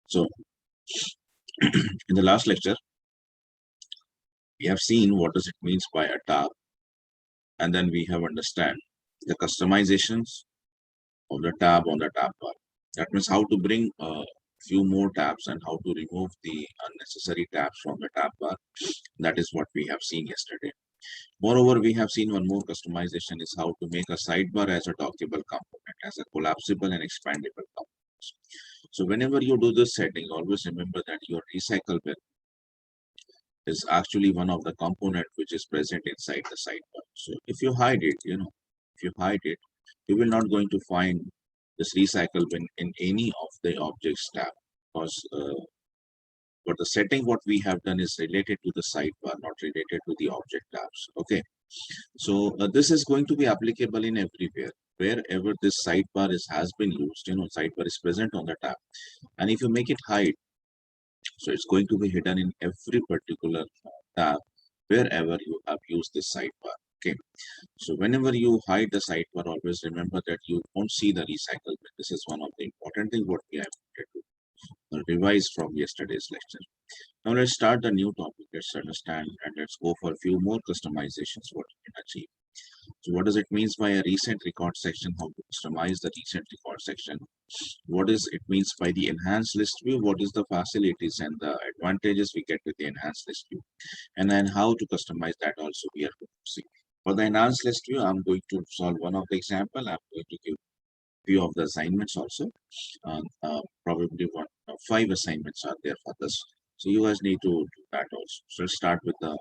So in the last lecture, we have seen what does it means by a tab, and then we have understand the customizations of the tab on the tab bar. That means how to bring a few more tabs and how to remove the unnecessary tabs from the tab bar. That is what we have seen yesterday. Moreover, we have seen one more customization is how to make a sidebar as a dockable component, as a collapsible and expandable component. So whenever you do this setting, always remember that your recycle bin is actually one of the component which is present inside the sidebar. So if you hide it, if you hide it, you will not going to find this recycle bin in any of the objects tab, because but the setting what we have done is related to the sidebar, not related to the object tabs. Okay, so this is going to be applicable in everywhere wherever this sidebar has been used. Sidebar is present on the tab, and if you make it hide, so it's going to be hidden in every particular tab wherever you have used this sidebar. Okay, so whenever you hide the sidebar, always remember that you won't see the recycle bin. This is one of the important things what we have to revise from yesterday's lecture. Now let's start the new topic. Let's understand and let's go for a few more customizations what we can achieve. So what does it means by a recent record section? How to customize the recent record section? What is it means by the enhanced list view? What is the facilities and the advantages we get with the enhanced list view? And then how to customize that also we are going to see. For the enhanced list view, I'm going to solve one of the example. I'm going to give few of the assignments also. Probably 5 assignments are there for this. So you guys need to do that also. So let's start with the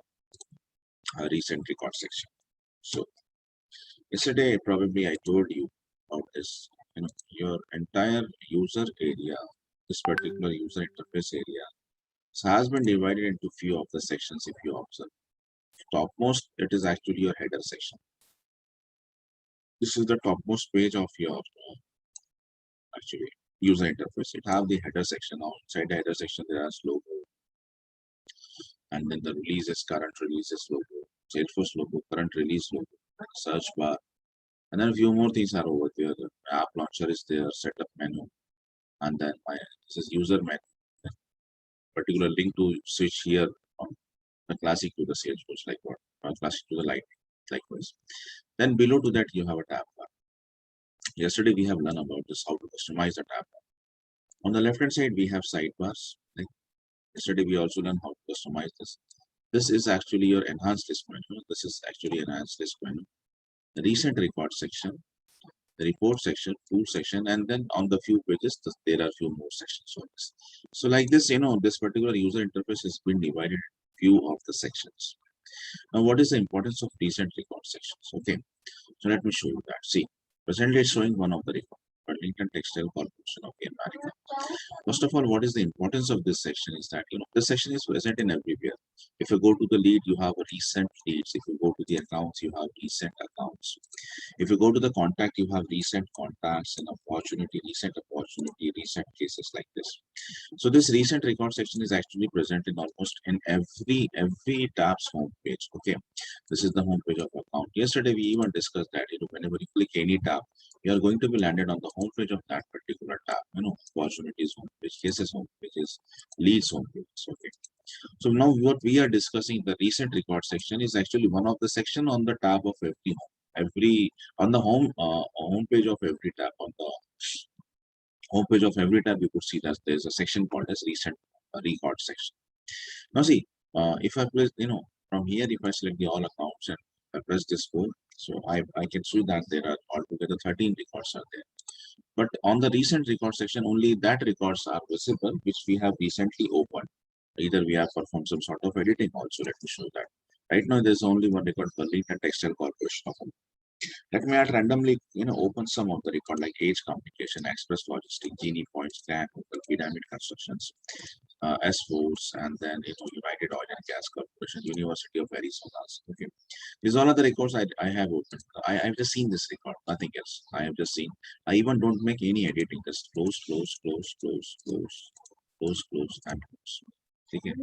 recent record section. So yesterday, probably I told you about this. Your entire user area, this particular user interface area, has been divided into few of the sections. If you observe, topmost it is actually your header section. This is the topmost page of your actually user interface. It have the header section. Outside the header section, there is logo, and then the releases, current releases logo, Salesforce logo, current release logo, search bar, and then a few more things are over there. The app launcher is there, setup menu, and then this is user menu. Particular link to switch here from the classic to the Salesforce, like what, from classic to the light, likewise. Then below to that you have a tab bar. Yesterday we have learned about this, how to customize the tab bar. On the left hand side we have sidebars. Yesterday we also learned how to customize this. This is actually your enhanced list menu. This is actually enhanced list menu. The recent record section, the report section, tool section, and then on the few pages there are few more sections on this. So like this, this particular user interface has been divided into few of the sections. Now what is the importance of recent record sections? Okay, so let me show you that. See, presently it's showing one of the record, Burlington Textile Corporation of America. First of all, what is the importance of this section is that, this section is present in everywhere. If you go to the lead, you have recent leads. If you go to the accounts, you have recent accounts. If you go to the contact, you have recent contacts and recent opportunity, recent cases like this. So this recent record section is actually present in almost in every tab's home page. Okay, this is the home page of account. Yesterday we even discussed that whenever you click any tab, you are going to be landed on the home page of that particular tab. Opportunities home page, cases home pages, leads home pages. Okay. So now what we are discussing, the recent record section, is actually one of the section on the tab of every on the home page of every tab. On the home page of every tab, you could see that there's a section called as recent record section. Now see, if I place, from here, if I select the all accounts and I press this code, so I can see that there are altogether 13 records are there. But on the recent record section, only that records are visible, which we have recently opened. Either we have performed some sort of editing also. Let me show that. Right now, there's only one record for Burlington Textile Corporation of America. Let me at randomly, open some of the record like Age Communication, Express Logistics, Genie Points, Grand, Pyramid Constructions, Sforce, and then United Oil and Gas Corporation, University of Arizona. Okay, these all are the records I have opened. I've just seen this record, nothing else. I have just seen. I even don't make any editing. Just close, and close. Okay.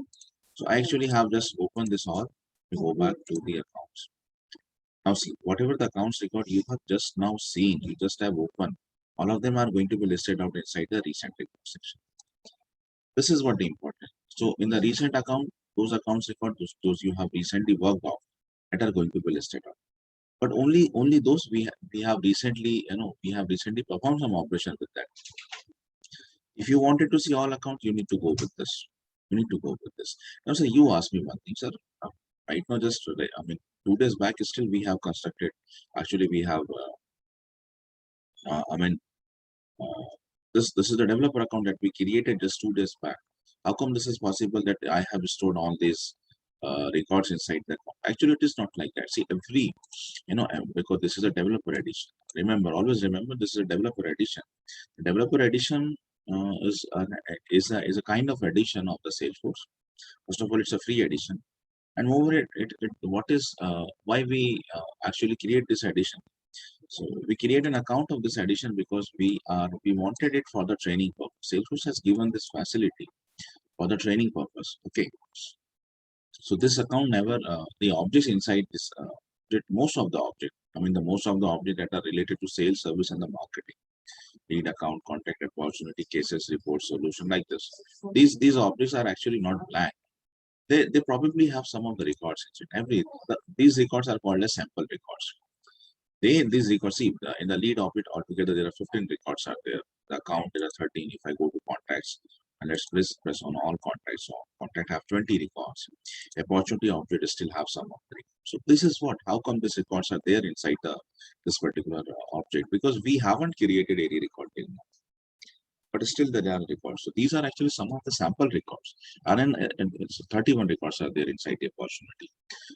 So I actually have just opened this all to go back to the accounts. Now see, whatever the accounts record you have just now seen, you just have opened, all of them are going to be listed out inside the recent record section. This is what the important. So in the recent account, those accounts record, those you have recently worked on that are going to be listed on. But only those we have recently, we have recently performed some operation with that. If you wanted to see all accounts, you need to go with this. You need to go with this. Now, sir, you asked me one thing, sir. Right now, just today, I mean, 2 days back, still we have constructed. Actually, we have. I mean, this is the developer account that we created just 2 days back. How come this is possible that I have stored all these records inside that? Actually, it is not like that. See, every because this is a developer edition. Remember, always remember, this is a developer edition. The developer edition is a kind of edition of the Salesforce. First of all, it's a free edition, and moreover, what is why we actually create this edition. So we create an account of this edition because we wanted it for the training purpose. Salesforce has given this facility for the training purpose. Okay, so this account never the objects inside this most of the object. I mean, the most of the object that are related to sales, service, and the marketing. Lead account, contact opportunity, cases, reports, solution, like this. These objects are actually not blank. They probably have some of the records. These records are called as sample records. These records, see, in the lead object altogether, there are 15 records are there. The account, there are 13. If I go to contacts, and let's press on all contacts, so contact have 20 records. Opportunity object still have some of the records. So this is what, how come these records are there inside this particular object? Because we haven't created any record till now, but still there are records. So these are actually some of the sample records. And then 31 records are there inside the opportunity.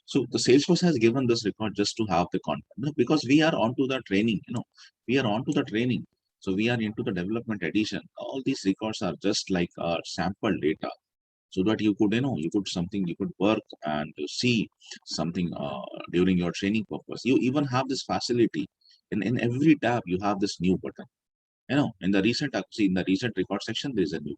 So the Salesforce has given this record just to have the content, because we are onto the training, we are onto the training. So we are into the development edition. All these records are just like sample data, so that you could, you could work and see something during your training purpose. You even have this facility in every tab. You have this new button. In the recent, see, in the recent record section, there is a new.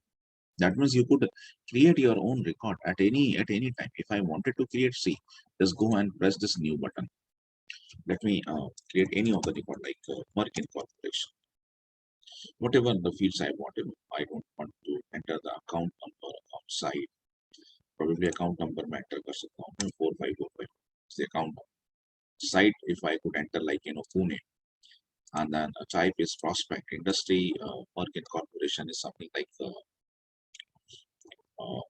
That means you could create your own record at any time. If I wanted to create, see, just go and press this new button. Let me create any of the record, like work in corporation. Whatever the fields I want, I don't want to enter the account number outside. Probably account number matter because account 4545. It's the account site. If I could enter, like, Pune, and then a type is prospect industry, work in corporation is something like uh,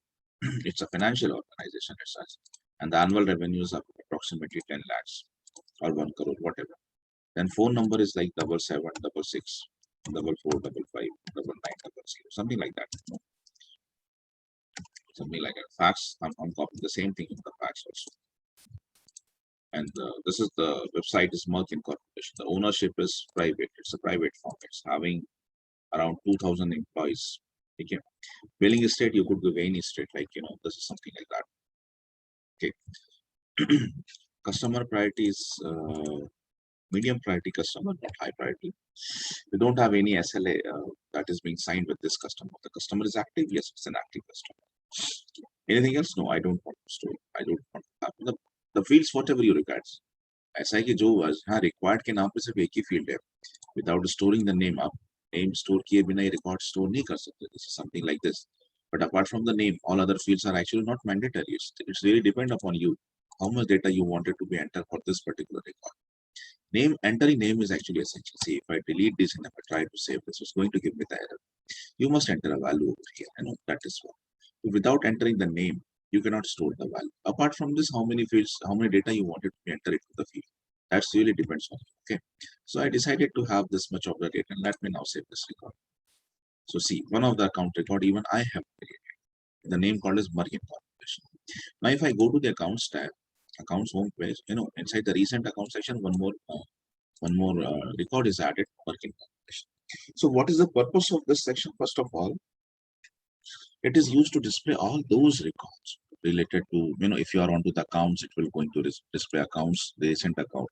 it's a financial organization as such, and the annual revenues are approximately 10 lakhs or 1 crore, whatever. Then phone number is like 7766 4455 something like that. Something like that. Fax, I'm copying the same thing in the fax also. And this is the website is Merck Incorporation. The ownership is private. It's a private firm. It's having around 2,000 employees. Okay. Billing state, you could give any state, like, this is something like that. Okay. Customer priority is medium priority customer, not high priority. We don't have any SLA that is being signed with this customer. The customer is active. Yes, it's an active customer. Anything else? No, I don't want to store. I don't want to have the fields, whatever you require. ऐसा है कि जो हाँ required के नाम पे सिर्फ एक ही फील्ड है, विदाउट स्टोरिंग द नेम. आप नेम स्टोर किए बिना ये रिकॉर्ड स्टोर नहीं कर सकते. This is something like this. But apart from the name, all other fields are actually not mandatory. It's really depend upon you how much data you wanted to be entered for this particular record. Entering name is actually essential. See, if I delete this and if I try to save this, it's going to give me the error. You must enter a value over here. That is what. Without entering the name, you cannot store the value. Apart from this, how many fields, how many data you wanted to enter into the field. That really depends on you. Okay. So I decided to have this much of the data, and let me now save this record. So see, one of the account record even I have created. The name called as Merck Corporation. Now, if I go to the accounts tab, accounts home page, inside the recent account section, one more record is added, Merck Corporation. So what is the purpose of this section? First of all, it is used to display all those records related to, if you are onto the accounts, it will going to display accounts, the recent account.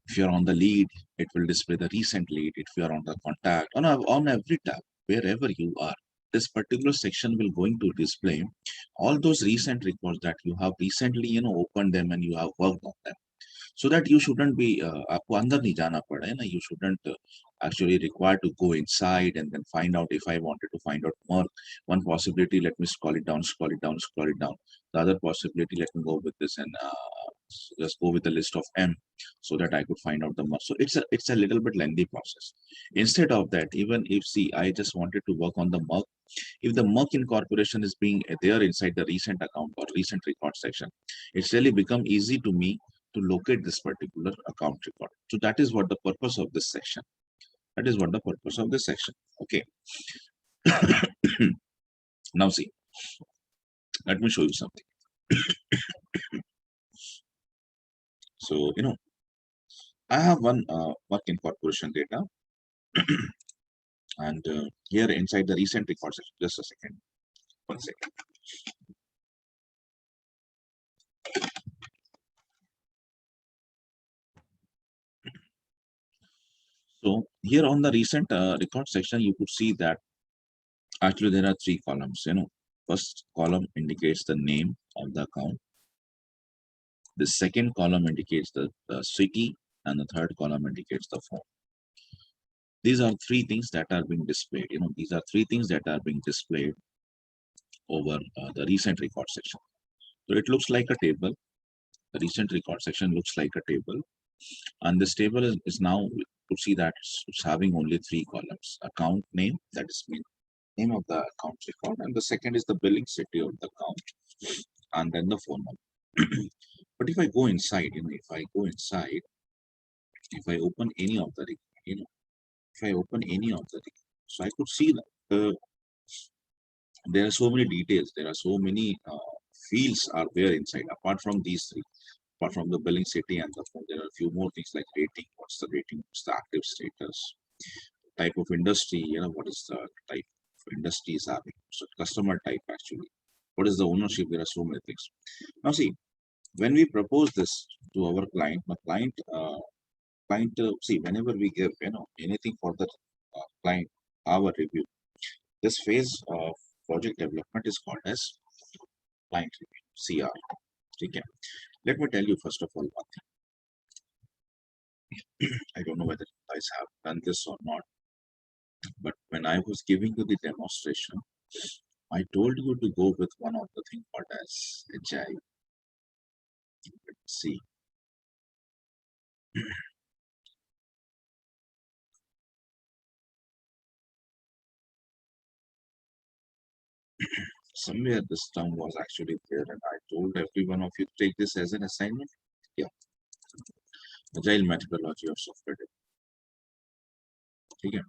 If you're on the lead, it will display the recent lead. If you are on the contact, on every tab, wherever you are, this particular section will going to display all those recent records that you have recently, opened them and you have worked on them. so that you shouldn't be आपको अंदर नहीं जाना पड़े ना, you shouldn't actually required to go inside and then find out. If I wanted to find out more, one possibility, let me scroll it down, scroll it down, scroll it down. The other possibility, let me go with this and just go with the list of M so that I could find out the more. So it's a little bit lengthy process. Instead of that, even if see I just wanted to work on the Merck, if the Merck incorporation is being there inside the recent account or recent record section, it's really become easy to me to locate this particular account record. So that is what the purpose of this section. That is what the purpose of this section. Okay. Now see, let me show you something. So, I have one work incorporation data and here inside the recent record section, just a second, 1 second. So here on the recent record section, you could see that actually there are 3 columns. First column indicates the name of the account. The second column indicates the city, and the third column indicates the phone. These are 3 things that are being displayed. These are 3 things that are being displayed over the recent record section. So it looks like a table. The recent record section looks like a table, and this table is now to see that it's having only 3 columns: account name, that is name of the account record, and the second is the billing city of the account, and then the phone number. But if I go inside, if I open any of the, if I open any of the, so I could see that there are so many details, there are so many fields are there inside. Apart from these 3, apart from the billing city and the phone, there are a few more things like rating. What's the rating? What's the active status? Type of industry. What is the type of industry is having? So customer type actually. What is the ownership? There are so many things. Now see, when we propose this to our client, the client see, whenever we give anything for the client, our review, this phase of project development is called as client review, CR. Okay. Let me tell you first of all one thing. I don't know whether you guys have done this or not, but when I was giving you the demonstration, I told you to go with one of the things called as Agile. Let's see. Somewhere this term was actually there, and I told every one of you to take this as an assignment. Yeah, Agile methodology of software development. Okay.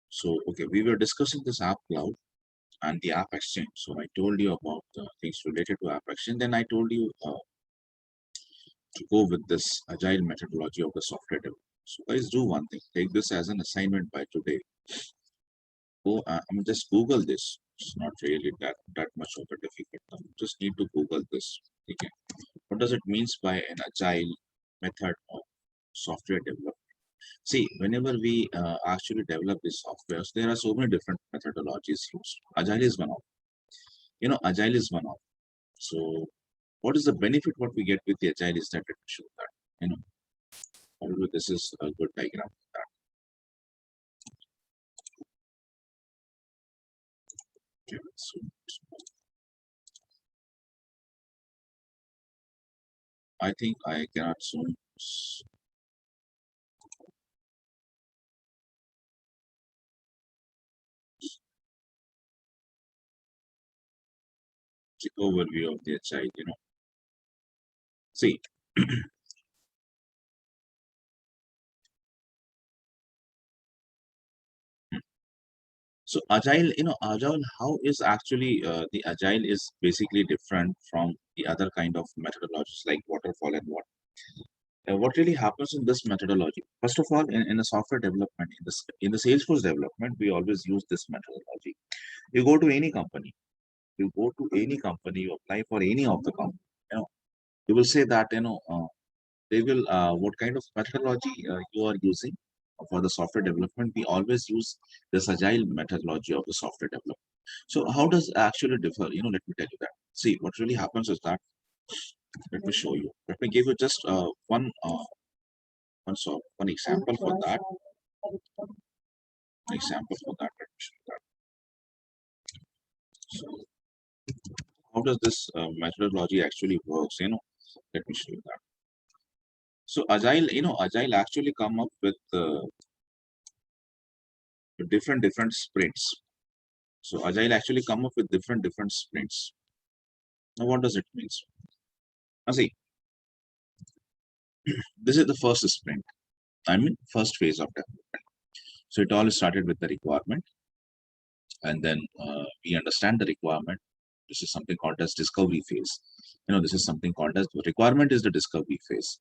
So, okay, we were discussing this app cloud and the app exchange. So I told you about things related to app exchange. Then I told you to go with this agile methodology of the software development. So guys, do one thing. Take this as an assignment by today. Go, just Google this. It's not really that much of a difficult term. Just need to Google this. Okay. What does it means by an agile method of software development? See, whenever we actually develop these softwares, there are so many different methodologies used. Agile is one of. Agile is one of. So, what is the benefit? What we get with the agile is that it shows that although this is a good diagram. Okay, so I think I cannot soon overview of the agile. See. So agile, agile, how is actually the agile is basically different from the other kind of methodologies like waterfall and what. What really happens in this methodology? First of all, in a software development, in the Salesforce development, we always use this methodology. You go to any company, you apply for any of the company, you will say that they will what kind of methodology you are using for the software development. We always use this agile methodology of the software development. So how does it actually differ? Let me tell you that. See, what really happens is that Let me show you. Let me give you just one example for that. Example for that. Let me show you that. So how does this methodology actually works? Let me show you that. So agile actually come up with different sprints. So agile actually come up with different sprints. Now what does it mean? Now see, this is the first sprint. I mean first phase of development. So it all started with the requirement, and then we understand the requirement. This is something called as discovery phase. This is something called as requirement is the discovery phase.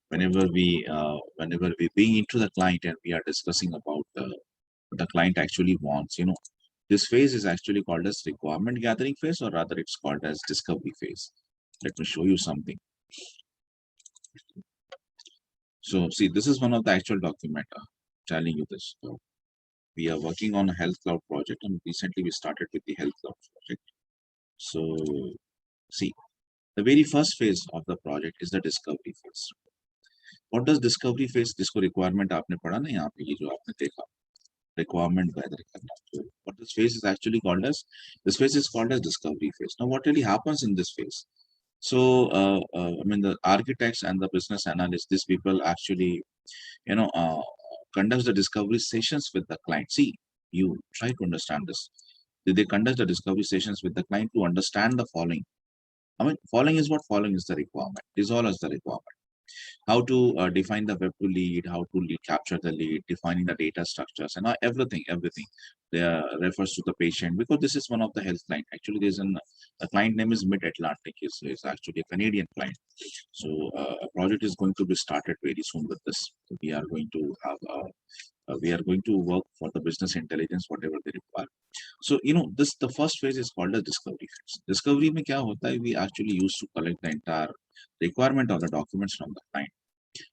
Whenever we being into the client and we are discussing about the client actually wants, this phase is actually called as requirement gathering phase, or rather it's called as discovery phase. Let me show you something. So see, this is one of the actual document telling you this. So we are working on a health cloud project, and recently we started with the health cloud project. So see, the very first phase of the project is the discovery phase. What does discovery phase? जिसको requirement आपने पढ़ा ना यहाँ पे, ये जो आपने देखा requirement gather करना. So what this phase is actually called as? This phase is called as discovery phase. Now what really happens in this phase? So I mean the architects and the business analysts, these people actually conduct the discovery sessions with the client. See, you try to understand this. They conduct the discovery sessions with the client to understand the following. I mean, following is what? Following is the requirement. This all is the requirement. How to define the web to lead, how to capture the lead, defining the data structures, and everything there refers to the patient, because this is one of the health client. Actually, the client name is Mid Atlantic. Is actually a Canadian client. So a project is going to be started very soon with this. We are going to have we are going to work for the business intelligence, whatever they require. So this the first phase is called as discovery phase. Discovery mein kya hota hai? We actually used to collect the entire requirement of the documents from the client,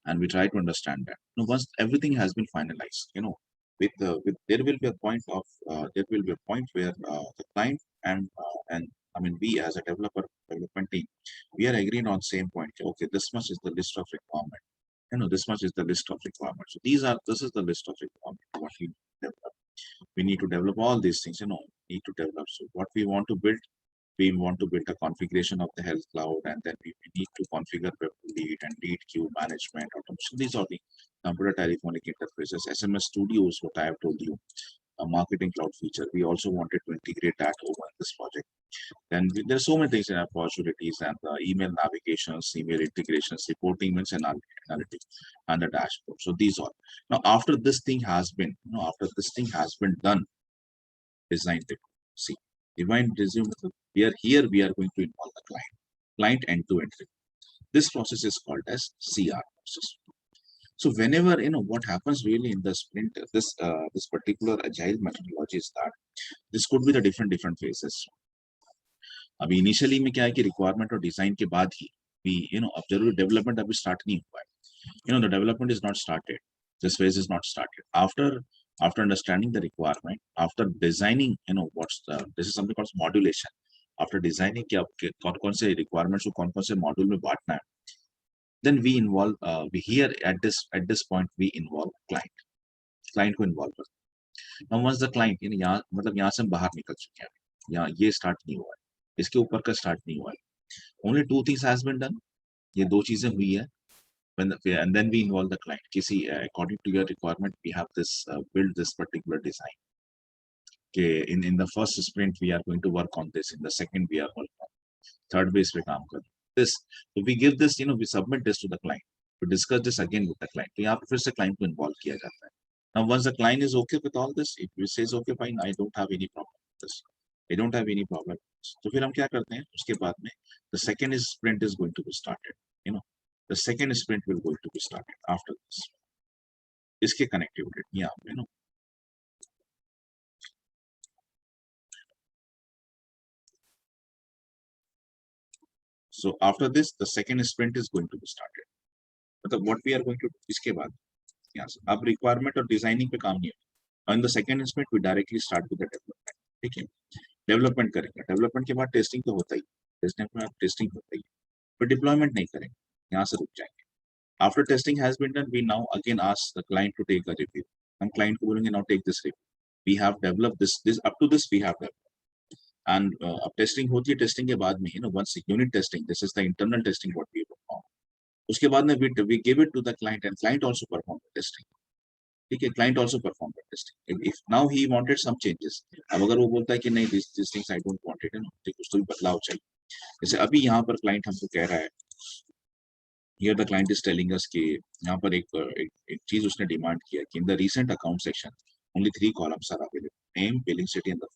and we try to understand that. Once everything has been finalized, with there will be a point of where the client and I mean we as a development team, we are agreed on same point. Okay, this much is the list of requirement. This much is the list of requirements. So this is the list of requirements. What we need to develop all these things. Need to develop. So what we want to build, we want to build a configuration of the health cloud, and then we need to configure web lead and lead queue management automation. These are the computer telephonic interfaces, SMS studios, what I have told you, a marketing cloud feature. We also wanted to integrate that over this project. Then there are so many things in opportunities, and email navigations, email integrations, reporting means analytics, and the dashboard. So these are now after this thing has been, done, design it. See, divine resume. We are going to involve the client end-to-end. This process is called as CR process. So whenever what happens really in the sprint, this particular agile methodology is that this could be the different phases. अभी initially में क्या है कि requirement और design के बाद ही भी अब जरूर डेवलपमेंट अभी स्टार्ट नहीं हुआ है. The development is not started. This phase is not started. After understanding the requirement, after designing, this is something called modulation. After designing कि आपके कौन से requirements को कौन से module में बांटना है, then we involve we here at this point we involve client को involve करते हैं. Now once the client यहाँ मतलब यहाँ से हम बाहर निकल चुके हैं, यहाँ ये स्टार्ट नहीं हुआ है, इसके ऊपर का स्टार्ट नहीं हुआ है. Only two things has been done. ये दो चीजें हुई है. And then we involve the client. See, according to your requirement, we have this build this particular design. Okay, in the first sprint we are going to work on this. In the second we are working on third base पे काम कर this. So we give this, we submit this to the client. We discuss this again with the client. तो यहाँ पे फिर से client को involve किया जाता है. Now once the client is okay with all this, if he says okay fine, I don't have any problem with this. I don't have any problem. तो फिर हम क्या करते हैं उसके बाद में the second sprint is going to be started. The second sprint will going to be started after this. इसके connectivity यहाँ पे So after this, the second sprint is going to be started. But what we are going to do इसके बाद यहाँ से अब requirement और designing पे काम नहीं होगा. In the second sprint, we directly start with the development. ठीक है, डेवलपमेंट करेंगे. डेवलपमेंट के बाद टेस्टिंग तो होता ही, टेस्टिंग में टेस्टिंग होता ही. फिर डिप्लॉयमेंट नहीं करेंगे, यहाँ से रुक जाएंगे। After testing has been done, we now again ask the client to take a review. हम क्लाइंट को बोलेंगे now take this review, we have developed this up to this we have developed. And अब testing होती है, testing के बाद में once unit testing, this is the internal testing what we perform, उसके बाद में we give it to the client and client also perform the testing. ठीक है, client also perform the testing. If now he wanted some changes, अब अगर वो बोलता है कि नहीं this things I don't want it, कुछ तो भी बदलाव चाहिए, जैसे अभी यहाँ पर क्लाइंट हमको कह रहा है, here the client is telling us कि यहाँ पर एक चीज उसने डिमांड किया कि in the recent account section only 3 columns are available, name, billing city and the,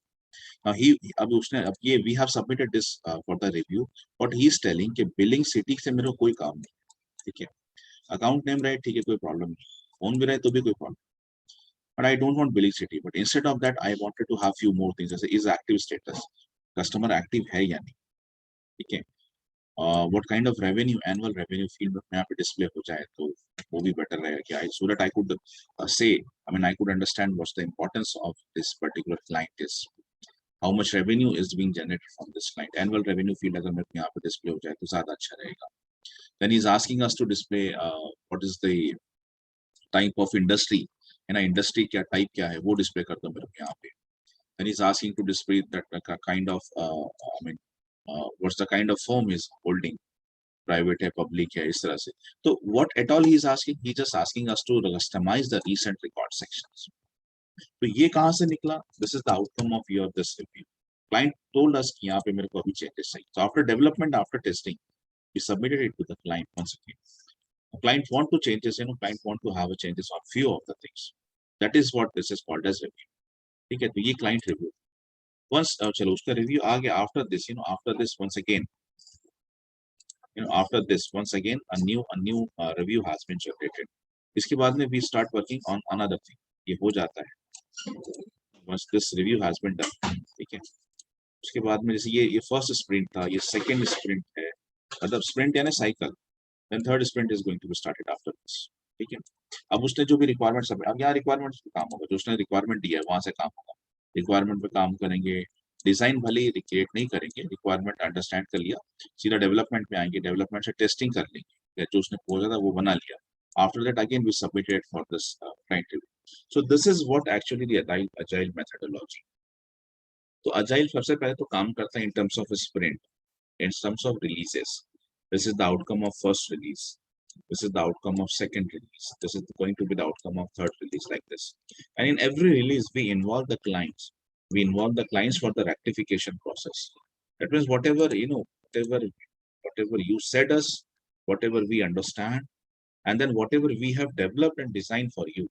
he अब उसने अब ये we have submitted this for the review, but he is telling कि बिलिंग सिटी से मेरे को कोई काम नहीं। ठीक है, अकाउंट नेम रहे, ठीक है, कोई प्रॉब्लम नहीं, फोन भी रहे तो भी कोई problem, but I don't want billing city, but instead of that I wanted to have few more things, जैसे is active status, customer active है या नहीं। ठीक है, what kind of revenue, annual revenue field में यहाँ पे डिस्प्ले हो जाए तो वो भी बेटर रहेगा कि आई so that I could say, I mean I could understand what's the importance of this particular client is, how much revenue is being generated from this client, annual revenue field अगर मेरे को यहाँ पे display हो जाए तो ज्यादा अच्छा रहेगा। then he is asking us to display what is the type of industry, है ना, इंडस्ट्री क्या टाइप क्या है वो डिस्प्ले कर दो मेरे को यहाँ पे। then he is asking to display that kind of I mean what's the kind of firm is holding, private है, पब्लिक है, इस तरह से। तो what at all he is asking, he just asking us to customize the recent record sections। तो ये कहाँ से निकला, this is the outcome of your this review. Client told us कि यहाँ पे मेरे को अभी चेंजेस चाहिए, so after development, after testing, we submitted it to the client once again. The client want to changes, client want to have a changes on few of the things, that is what this is called as review। ठीक है, तो ये client review once चलो उसका review आ गया, after this after this once again after this once again a new review has been generated। इसके बाद में we start working on another thing, ये हो जाता है once this review has been done। ठीक है, उसके बाद में जैसे ये फर्स्ट स्प्रिंट था, ये सेकंड स्प्रिंट है, मतलब स्प्रिंट यानी cycle, then third sprint is going to be started after this. ठीक है, अब उसने जो भी रिक्वायरमेंट सब, अब यहाँ रिक्वायरमेंट्स पे काम होगा, जो उसने रिक्वायरमेंट दिया है वहां से काम होगा, रिक्वायरमेंट पे काम करेंगे, डिजाइन भले ही क्रिएट नहीं करेंगे, रिक्वायरमेंट अंडरस्टैंड कर लिया, सीधा डेवलपमेंट में आएंगे, डेवलपमेंट से टेस्टिंग कर लेंगे, जो उसने बोला था वो बना लिया, after that again we submitted for this client review. So this is what actually the agile methodology. तो अजाइल सबसे पहले तो काम करता है in terms of sprint, in terms of releases। This is the outcome of first release, this is the outcome of second release, this is going to be the outcome of third release, like this। And in every release we involve the clients, for the rectification process। That means whatever whatever you said us, whatever we understand, and then whatever we have developed and designed for you,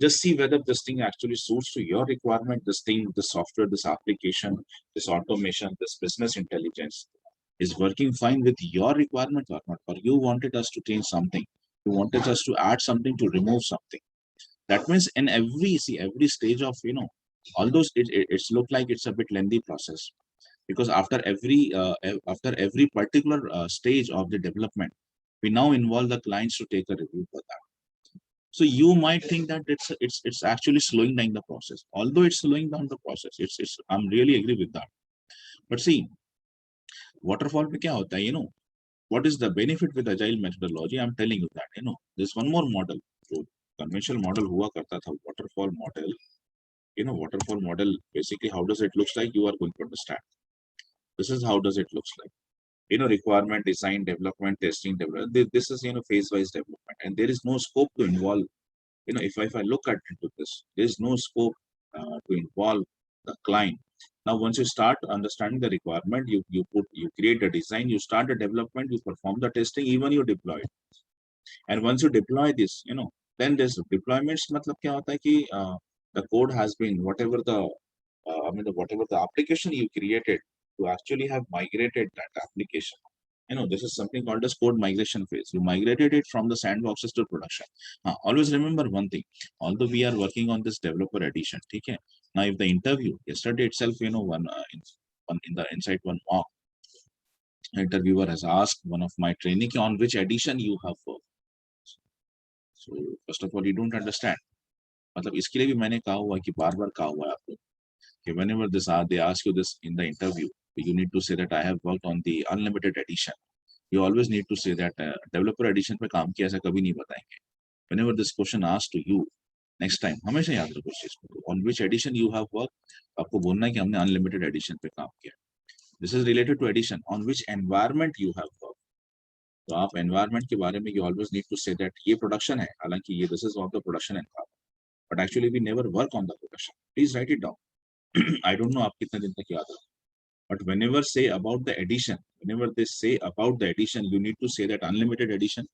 just see whether this thing actually suits to your requirement, this thing, this software, this application, this automation, this business intelligence is working fine with your requirement or not, or you wanted us to change something, you wanted us to add something, to remove something। That means in every stage of although it's look like it's a bit lengthy process, because after every particular stage of the development, we now involve the clients to take a review for that। So you might think that it's actually slowing down the process. Although it's slowing down the process, it's I'm really agree with that। But see, waterfall पे क्या होता है, what is the benefit with agile methodology? I'm telling you that, there's one more model, जो conventional model हुआ करता था, waterfall model। Waterfall model, basically how does it looks like, you are going to understand। This is how does it looks like, requirement, design, development, testing, development, this is phase wise development, and there is no scope to involve, if I look at into this, there is no scope to involve the client। Now once you start understanding the requirement, you create a design, you start the development, you perform the testing, even you deploy it। And once you deploy this, then this deployments मतलब क्या होता है कि the code has been whatever the application you created, to actually have migrated that application, this is something called as code migration phase, you migrated it from the sandboxes to production। Always remember one thing, although we are working on this developer edition, okay, now if the interview yesterday itself, one in the inside one mock interviewer has asked one of my trainee on which edition you have worked। So first of all, you don't understand, मतलब इसके लिए भी मैंने कहा हुआ कि बार बार कहा हुआ है आपको कि whenever they ask you this in the interview, you need to say that I have worked on the unlimited edition, You always need to say that developer edition पे काम किया ऐसा कभी नहीं बताएंगे. Whenever this question asked to you next time, हमेशा याद रखो इस चीज को. On which edition you have worked, आपको बोलना है कि हमने unlimited edition पे काम किया. This is related to edition. On which environment you have worked. तो आप environment के बारे में you always need to say that ये production है, हालांकि ये this is of the production environment, but actually we never work on the production. Please write it down. I don't know आप कितने दिन तक याद रखो. But whenever say about the edition, whenever they say about the edition, you need to say that unlimited edition.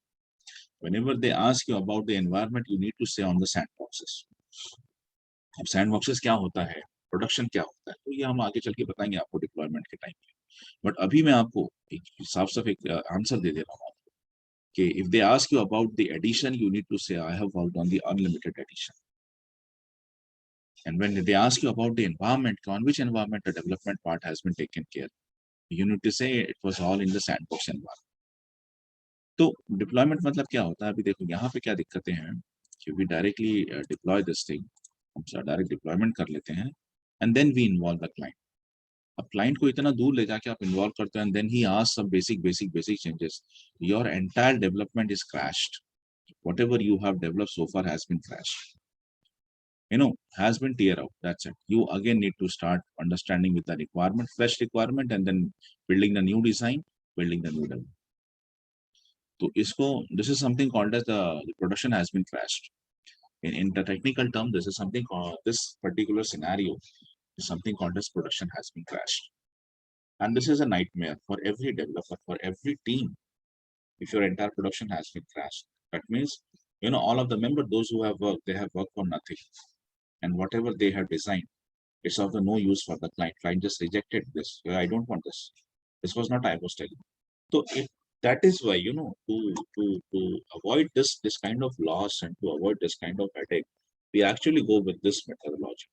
Whenever they ask you about the environment, you need to say on the sandboxes. अब sandboxes क्या होता है, production क्या होता है, तो ये हम आगे चल के बताएंगे आपको डिप्लॉयमेंट के टाइम पे. बट अभी मैं आपको एक साफ साफ एक आंसर दे दे रहा हूँ कि if they ask you about the edition, you need to say I have worked on the unlimited edition. And when they ask you about the environment, on which environment the development part has been taken care, you need to say it was all in the sandbox environment. तो deployment मतलब क्या होता है, अभी देखो यहाँ पे क्या दिक्कतें हैं कि we directly deploy this thing, हम डायरेक्ट डिप्लॉयमेंट कर लेते हैं and then we involve the client. अब क्लाइंट को इतना दूर ले जाके आप इन्वॉल्व करते हैं and then he asks some basic changes, your entire development is crashed. Whatever you have developed so far has been crashed, has been tear out. That's it. You again need to start understanding with the requirement, fresh requirement, and then building the new design, building the new development. So this is something called as the production has been crashed. In the technical term, this is something called, this particular scenario is something called as production has been crashed. And this is a nightmare for every developer, for every team. If your entire production has been crashed, that means, all of the members, those who have worked, they have worked for nothing. And whatever they have designed, it's of the no use for the client. Client just rejected this. I don't want this. This was not I was telling. So that is why, to avoid this kind of loss and to avoid this kind of headache, we actually go with this methodology.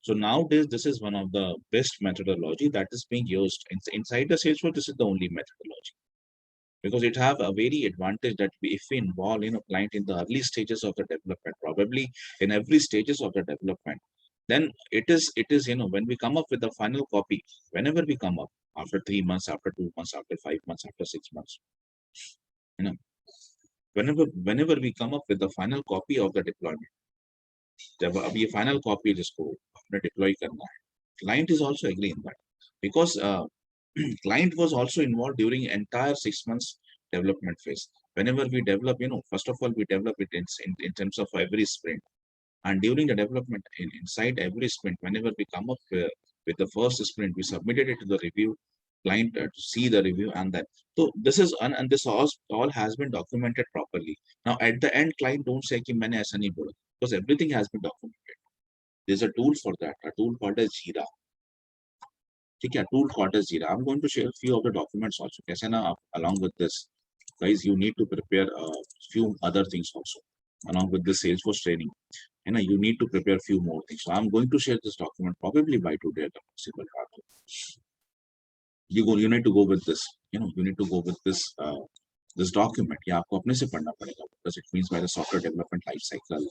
So nowadays, this is one of the best methodology that is being used inside the Salesforce. This is the only methodology, because it have a very advantage that if we involve client in the early stages of the development, probably in every stages of the development, then it is when we come up with the final copy, whenever we come up after 3 months, after 2 months, after 5 months, after 6 months, whenever we come up with the final copy of the deployment, जब अब ये final copy जिसको हमने deploy करना है, client is also agree in that, because client was also involved during entire 6 months development phase. Whenever we develop, first of all, we develop it in terms of every sprint. And during the development, inside every sprint, whenever we come up with the first sprint, we submitted it to the review client to see the review, and that. So this is, and this all has been documented properly. Now at the end, client don't say कि मैंने ऐसा नहीं बोला, because everything has been documented. There's a tool for that, a tool called as Jira. Okay, a tool called as Jira. I'm going to share a few of the documents also. कैसे ना, along with this, guys, you need to prepare a few other things also. Along with the Salesforce training, you need to prepare a few more things. So I'm going to share this document probably by today at the possible part. You need to go with this. You need to go with this this document. Yeah, आपको अपने से पढ़ना पड़ेगा, because it means by the software development life cycle.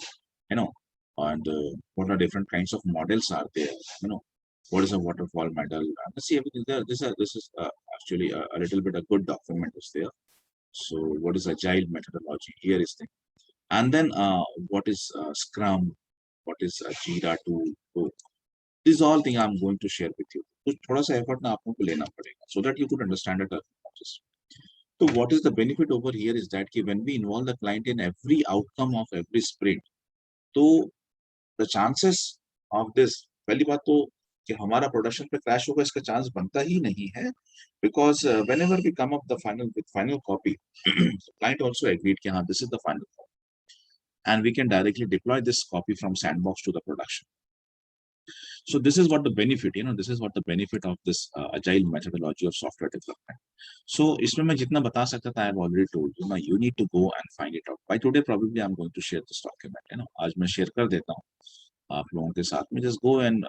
And what are different kinds of models are there. What is a waterfall model? See everything there. This is actually a little bit a good document is there. So what is agile methodology? Here is thing. And then what is Scrum? What is Jira tool? So these all things I'm going to share with you. So थोड़ा सा effort ना आपको लेना पड़ेगा, so that you could understand it. So what is the benefit over here is that when we involve the client in every outcome of every sprint, so the chances of this, पहली बात तो कि हमारा production पे crash होगा इसका chance बनता ही नहीं है, because whenever we come up the final copy, the client also agreed कि हाँ, this is the final copy, and we can directly deploy this copy from sandbox to the production. So this is what the benefit, this is what the benefit of this agile methodology of software development. So इसमें मैं जितना बता सकता था, I have already told you. Now you need to go and find it out. By today probably I'm going to share this document. आज मैं share कर देता हूँ आप लोगों के साथ में. Just go and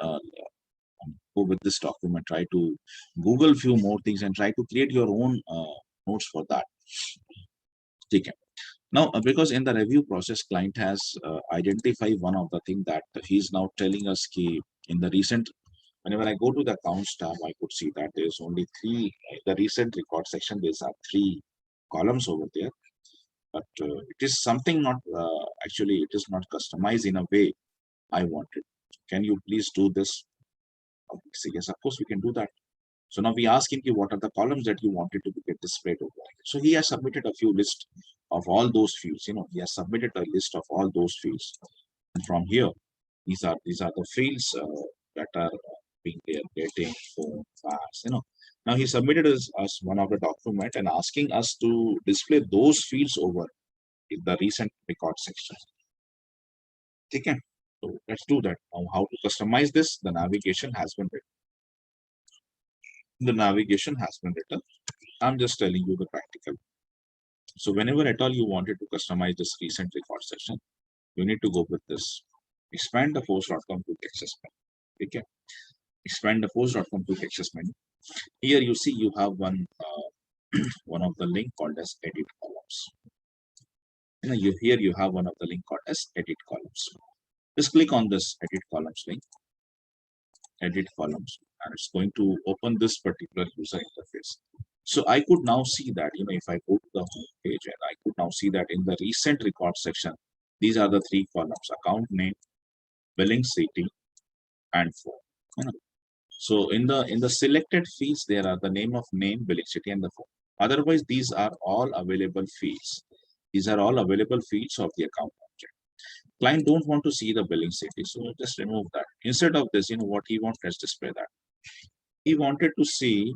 go with this document. Try to Google few more things and try to create your own notes for that. ठीक है. Now, because in the review process, client has identified one of the thing that he's now telling us ki in the recent, whenever I go to the accounts tab, I could see that there's only 3, the recent record section, there's are 3 columns over there, but it is something not actually it is not customized in a way I wanted. Can you please do this? Okay, so yes, of course we can do that. So now we ask him what are the columns that you wanted to get displayed over here. So he has submitted a few lists of all those fields. He has submitted a list of all those fields. And from here, these are the fields that are being there, getting, phone, fax. Now he submitted us one of the document and asking us to display those fields over in the recent record section. Okay. So let's do that. Now how to customize this? The navigation has been written. I'm just telling you the practical. So whenever at all you wanted to customize this recent record section, you need to go with this. Expand the post.com quick access menu. Okay. Expand the post.com quick access menu. Here you see you have one of the link called as edit columns. Here you have one of the link called as edit columns. Just click on this edit columns link. Edit columns, and it's going to open this particular user interface. So I could now see that, if I go to the home page, and I could now see that in the recent record section, these are the three columns: account name, billing city, and phone. So in the selected fields, there are the name, billing city, and the phone. Otherwise, these are all available fields. These are all available fields of the account object. Client don't want to see the billing city, so just remove that. Instead of this, what he wants, let's display that. He wanted to see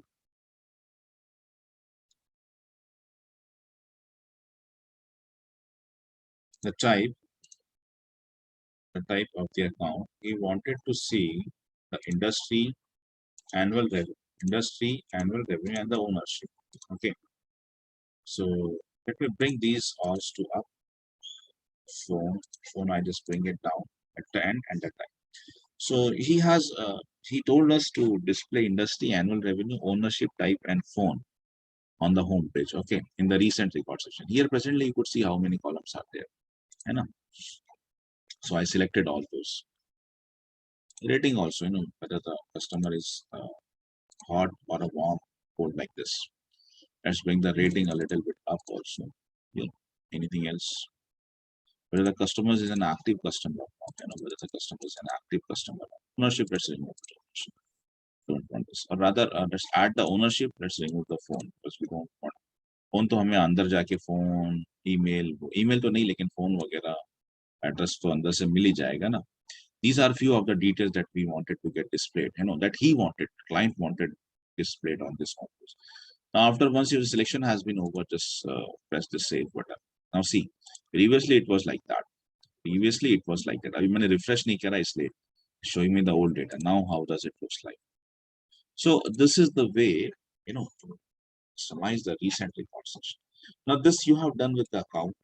the type of the account. He wanted to see the industry, annual revenue, and the ownership. Okay. So let me bring these all to up. Phone, I just bring it down at the end and the time. So he told us to display industry, annual revenue, ownership type, and phone on the home page. Okay, in the recent record section. Here presently you could see how many columns are there. So I selected all those. Rating also, whether the customer is hot or a warm, cold like this. Let's bring the rating a little bit up also. Anything else? Whether the customer is an active customer, whether the customer is an active customer. Ownership, let's remove it. Don't want this. Or rather, let's add the ownership. Let's remove the phone because we don't want. Phone तो हमें अंदर जाके phone, email तो नहीं, लेकिन phone वगैरह address तो अंदर से मिल ही जाएगा ना. These are few of the details that we wanted to get displayed, that client wanted displayed on this homepage. Now, after once your selection has been over, just press the save button. Now see, previously it was like that. अभी मैंने refresh नहीं करा इसलिए showing me the old data. Now how does it looks like? So this is the way, to customize the recent record section. Now this you have done with the account.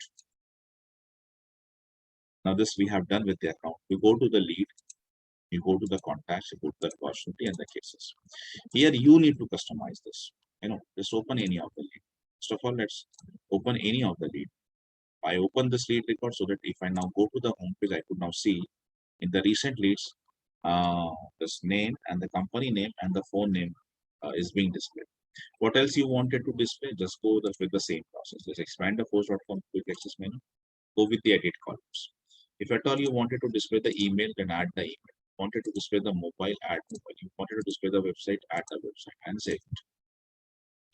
You go to the lead, you go to the contacts, you go to the opportunity and the cases. Here you need to customize this. Just open any of the lead. First of all, let's open any of the lead. I open this lead record so that if I now go to the home page, I could now see in the recent leads, this name and the company name and the phone name is being displayed. What else you wanted to display? Just go with the same process. Just expand the post.com quick access menu. Go with the edit columns. If at all you wanted to display the email, then add the email. Wanted to display the mobile, add mobile. You wanted to display the website, add the website, and save it.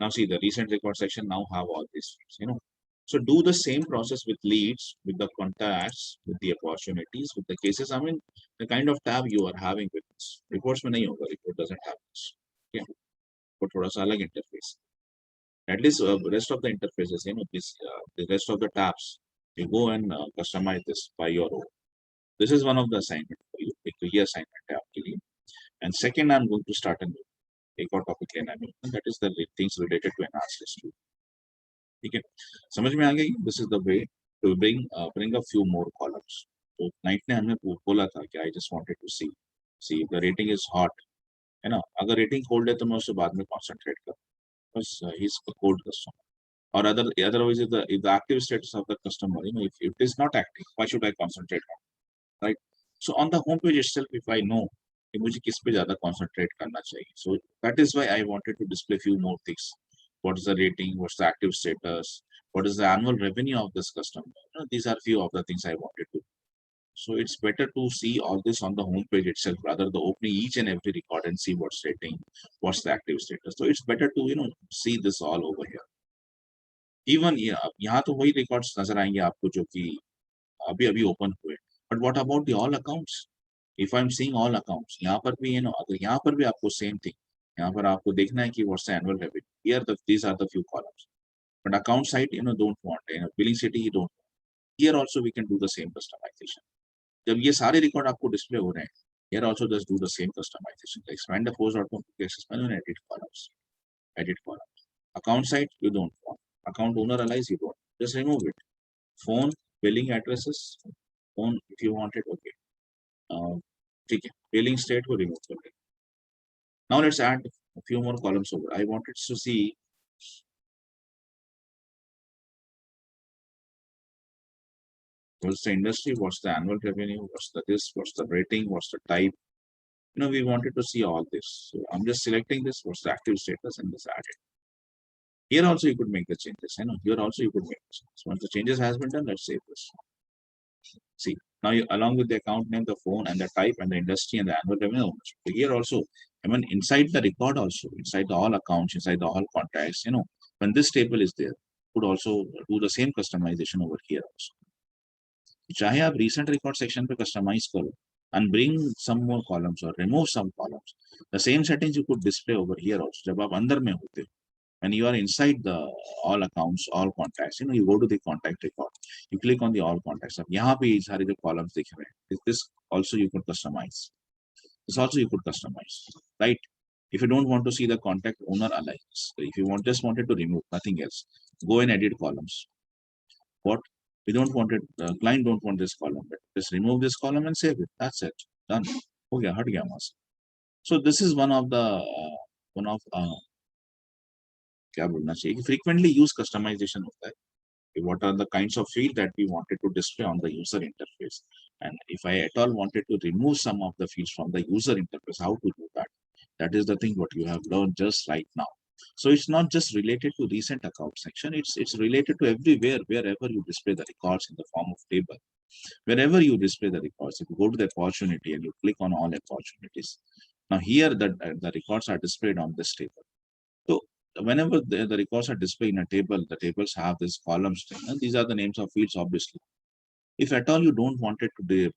Now see, the recent record section now have all these fields. So do the same process with leads, with the contacts, with the opportunities, with the cases. I mean, the kind of tab you are having with this. Reports में नहीं होगा, report doesn't have this. Okay, but थोड़ा सा अलग interface. At least rest of the interfaces, the rest of the tabs, you go and customize this by your own. This is one of the assignment for you. एक ये assignment है आपके लिए. And second, I'm going to start a new एक और topic लेना है, and that is the things related to enhanced history. ठीक है, समझ में आ गई? This is the way to bring a few more columns. तो नाइट ने हमें बोला था कि I just wanted to see if the rating is hot, है ना. अगर rating cold है तो मैं उससे बाद में concentrate करूँ because he's a cold customer. Or otherwise, if the active status of the customer, if it is not active, why should I concentrate on, right? So on the homepage itself, if I know कि मुझे किस पे ज़्यादा concentrate करना चाहिए, so that is why I wanted to display few more things. What is the rating? What's the active status? What is the annual revenue of this customer? These are few of the things I wanted to. So it's better to see all this on the home page itself rather than opening each and every record and see what's rating, what's the active status. So it's better to see this all over here. Even यहाँ तो वही records नजर आएंगे आपको जो कि अभी अभी ओपन हुए. But what about the all accounts? If I'm seeing all accounts, यहाँ पर भी अगर यहाँ पर भी आपको same thing. यहाँ पर आपको देखना है कि what's the annual revenue. Here these are the few columns. But account side don't want. Billing city you don't. Here also we can do the same customization. जब ये सारे रिकॉर्ड आपको डिस्प्ले हो रहे हैं, here also just do the same customization. Expand the post outcome access menu and edit columns. Edit columns. Account side you don't want. Account owner allies you don't. Just remove it. Phone, billing addresses, phone if you want it, okay. ठीक है. Billing state को remove कर दें. Now let's add a few more columns over. I wanted to see what's the industry, what's the annual revenue, what's the this, what's the rating, what's the type. We wanted to see all this. So I'm just selecting this, what's the active status, and this added. Here also you could make the changes. Here also you could make the changes. Once the changes has been done, let's save this. See, now along with the account name, the phone, and the type, and the industry, and the annual revenue. Here also, inside the record also, inside the all accounts, inside the all contacts, when this table is there, could also do the same customization over here also. चाहे आप recent record section पे customize करो and bring some more columns or remove some columns, the same settings you could display over here also. जब आप अंदर में होते हो, when you are inside the all accounts, all contacts, you go to the contact record, you click on the all contacts. अब यहाँ पे सारे जो columns दिख रहे हैं, this also you could customize. This also you could customize, right? If you don't want to see the contact owner alliance, if you just wanted to remove nothing else, go and edit columns. What? We don't want it, the client don't want this column, but just remove this column and save it. That's it. Done. हो गया, हट गया वहां से. So this is one of क्या बोलना चाहिए कि frequently used customization होता है. What are the kinds of field that we wanted to display on the user interface, and if I at all wanted to remove some of the fields from the user interface, how to do that? That is the thing what you have learned just right now. So it's not just related to recent account section, it's related to everywhere, wherever you display the records in the form of table. Wherever you display the records, if you go to the opportunity and you click on all opportunities, now here the records are displayed on this table. So whenever the records are displayed in a table, the tables have this columns, and these are the names of fields, obviously. If at all you don't want it to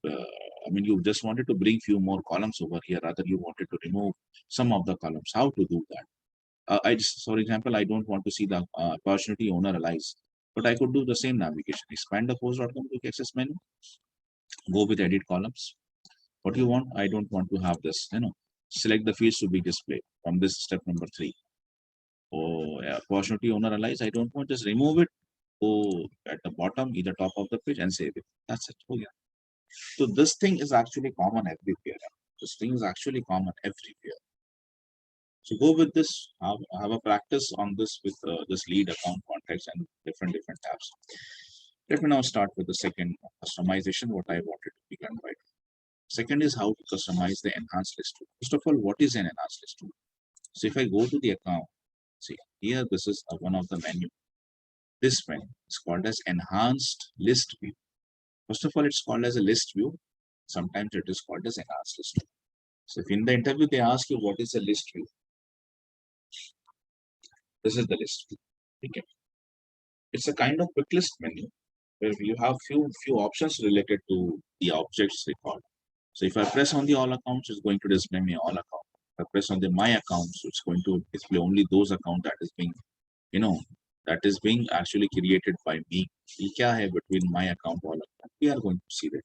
you just wanted to bring few more columns over here, rather you wanted to remove some of the columns, how to do that? For example, I don't want to see the opportunity owner allies, but I could do the same navigation. Expand the post.com quick access menu, go with edit columns. What you want? I don't want to have this, select the fields to be displayed from this step number 3. Oh, yeah, opportunity owner allies, I don't want, just remove it, go at the bottom, either top of the page and save it. That's it. Oh yeah. So this thing is actually common everywhere. This thing is actually common everywhere. So go with this, have a practice on this with this lead account context and different tabs. Let me now start with the second customization, what I wanted to be done right. Second is how to customize the enhanced list tool. First of all, what is an enhanced list tool? So if I go to the account, see here, this is one of the menu. This menu is called as enhanced list view. First of all, it's called as a list view. Sometimes it is called as enhanced list view. So if in the interview they ask you what is a list view, this is the list view. Okay. It's a kind of quick list menu where you have few options related to the objects record. So if I press on the all accounts, it's going to display me all accounts. If I press on the my accounts, it's going to display only those accounts that is being, that is being actually created by me. Kya hai between my account all account? We are going to see that.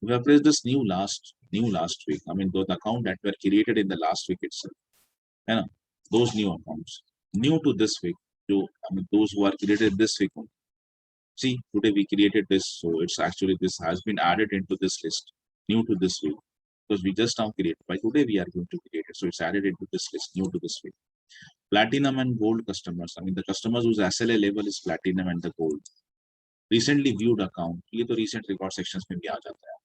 If I press this new last week, those accounts that were created in the last week itself, those new accounts, new to this week, those who are created this week only. See, today we created this, so it's actually this has been added into this list, new to this week, because we just now created. By today we are going to create it, so it's added into this list, new to this week. Platinum and gold customers, the customers whose SLA level is platinum and the gold. Recently viewed account, ये तो recent record sections में भी आ जाता है.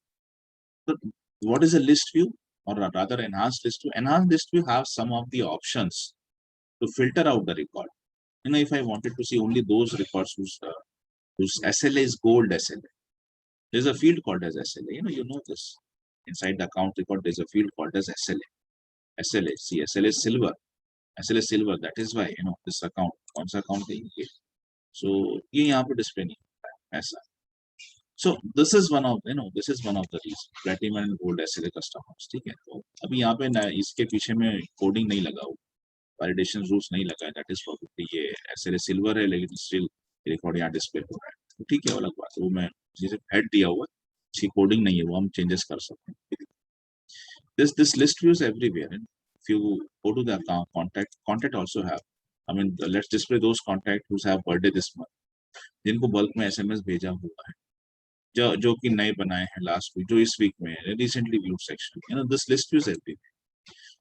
So what is a list view, or rather enhanced list view? Enhanced list view have some of the options to filter out the record. If I wanted to see only those records whose whose SLA is gold SLA. There's a field called as SLA. You know this. Inside the account record, there's a field called as SLA. SLA. See, SLA is silver. SLA is silver. That is why this account. कौन सा account है ये? So ये यहाँ पे display नहीं होता है ऐसा. So this is one of the reasons platinum and gold SLA customers. ठीक है. तो अभी यहाँ पे ना इसके पीछे में कोडिंग नहीं लगा हुआ, वैलिडेशन रूल्स नहीं लगा है. दैट इज प्रॉब्ली ये SLA सिल्वर है लेकिन स्टिल रिकॉर्ड यहाँ डिस्प्ले हो रहा है. तो ठीक है, अलग बात है. वो मैं जिसे हेड दिया हुआ है, इसकी कोडिंग नहीं है, वो हम चेंजेस कर सकते हैं. This list views everywhere. And if you go to the account, contact also have. I mean, let's display those contacts who have birthday this month. जिनको बल्क में SMS भेजा हुआ है, जो कि नए बनाए हैं लास्ट वीक, जो इस वीक में recently view section. This list views everywhere.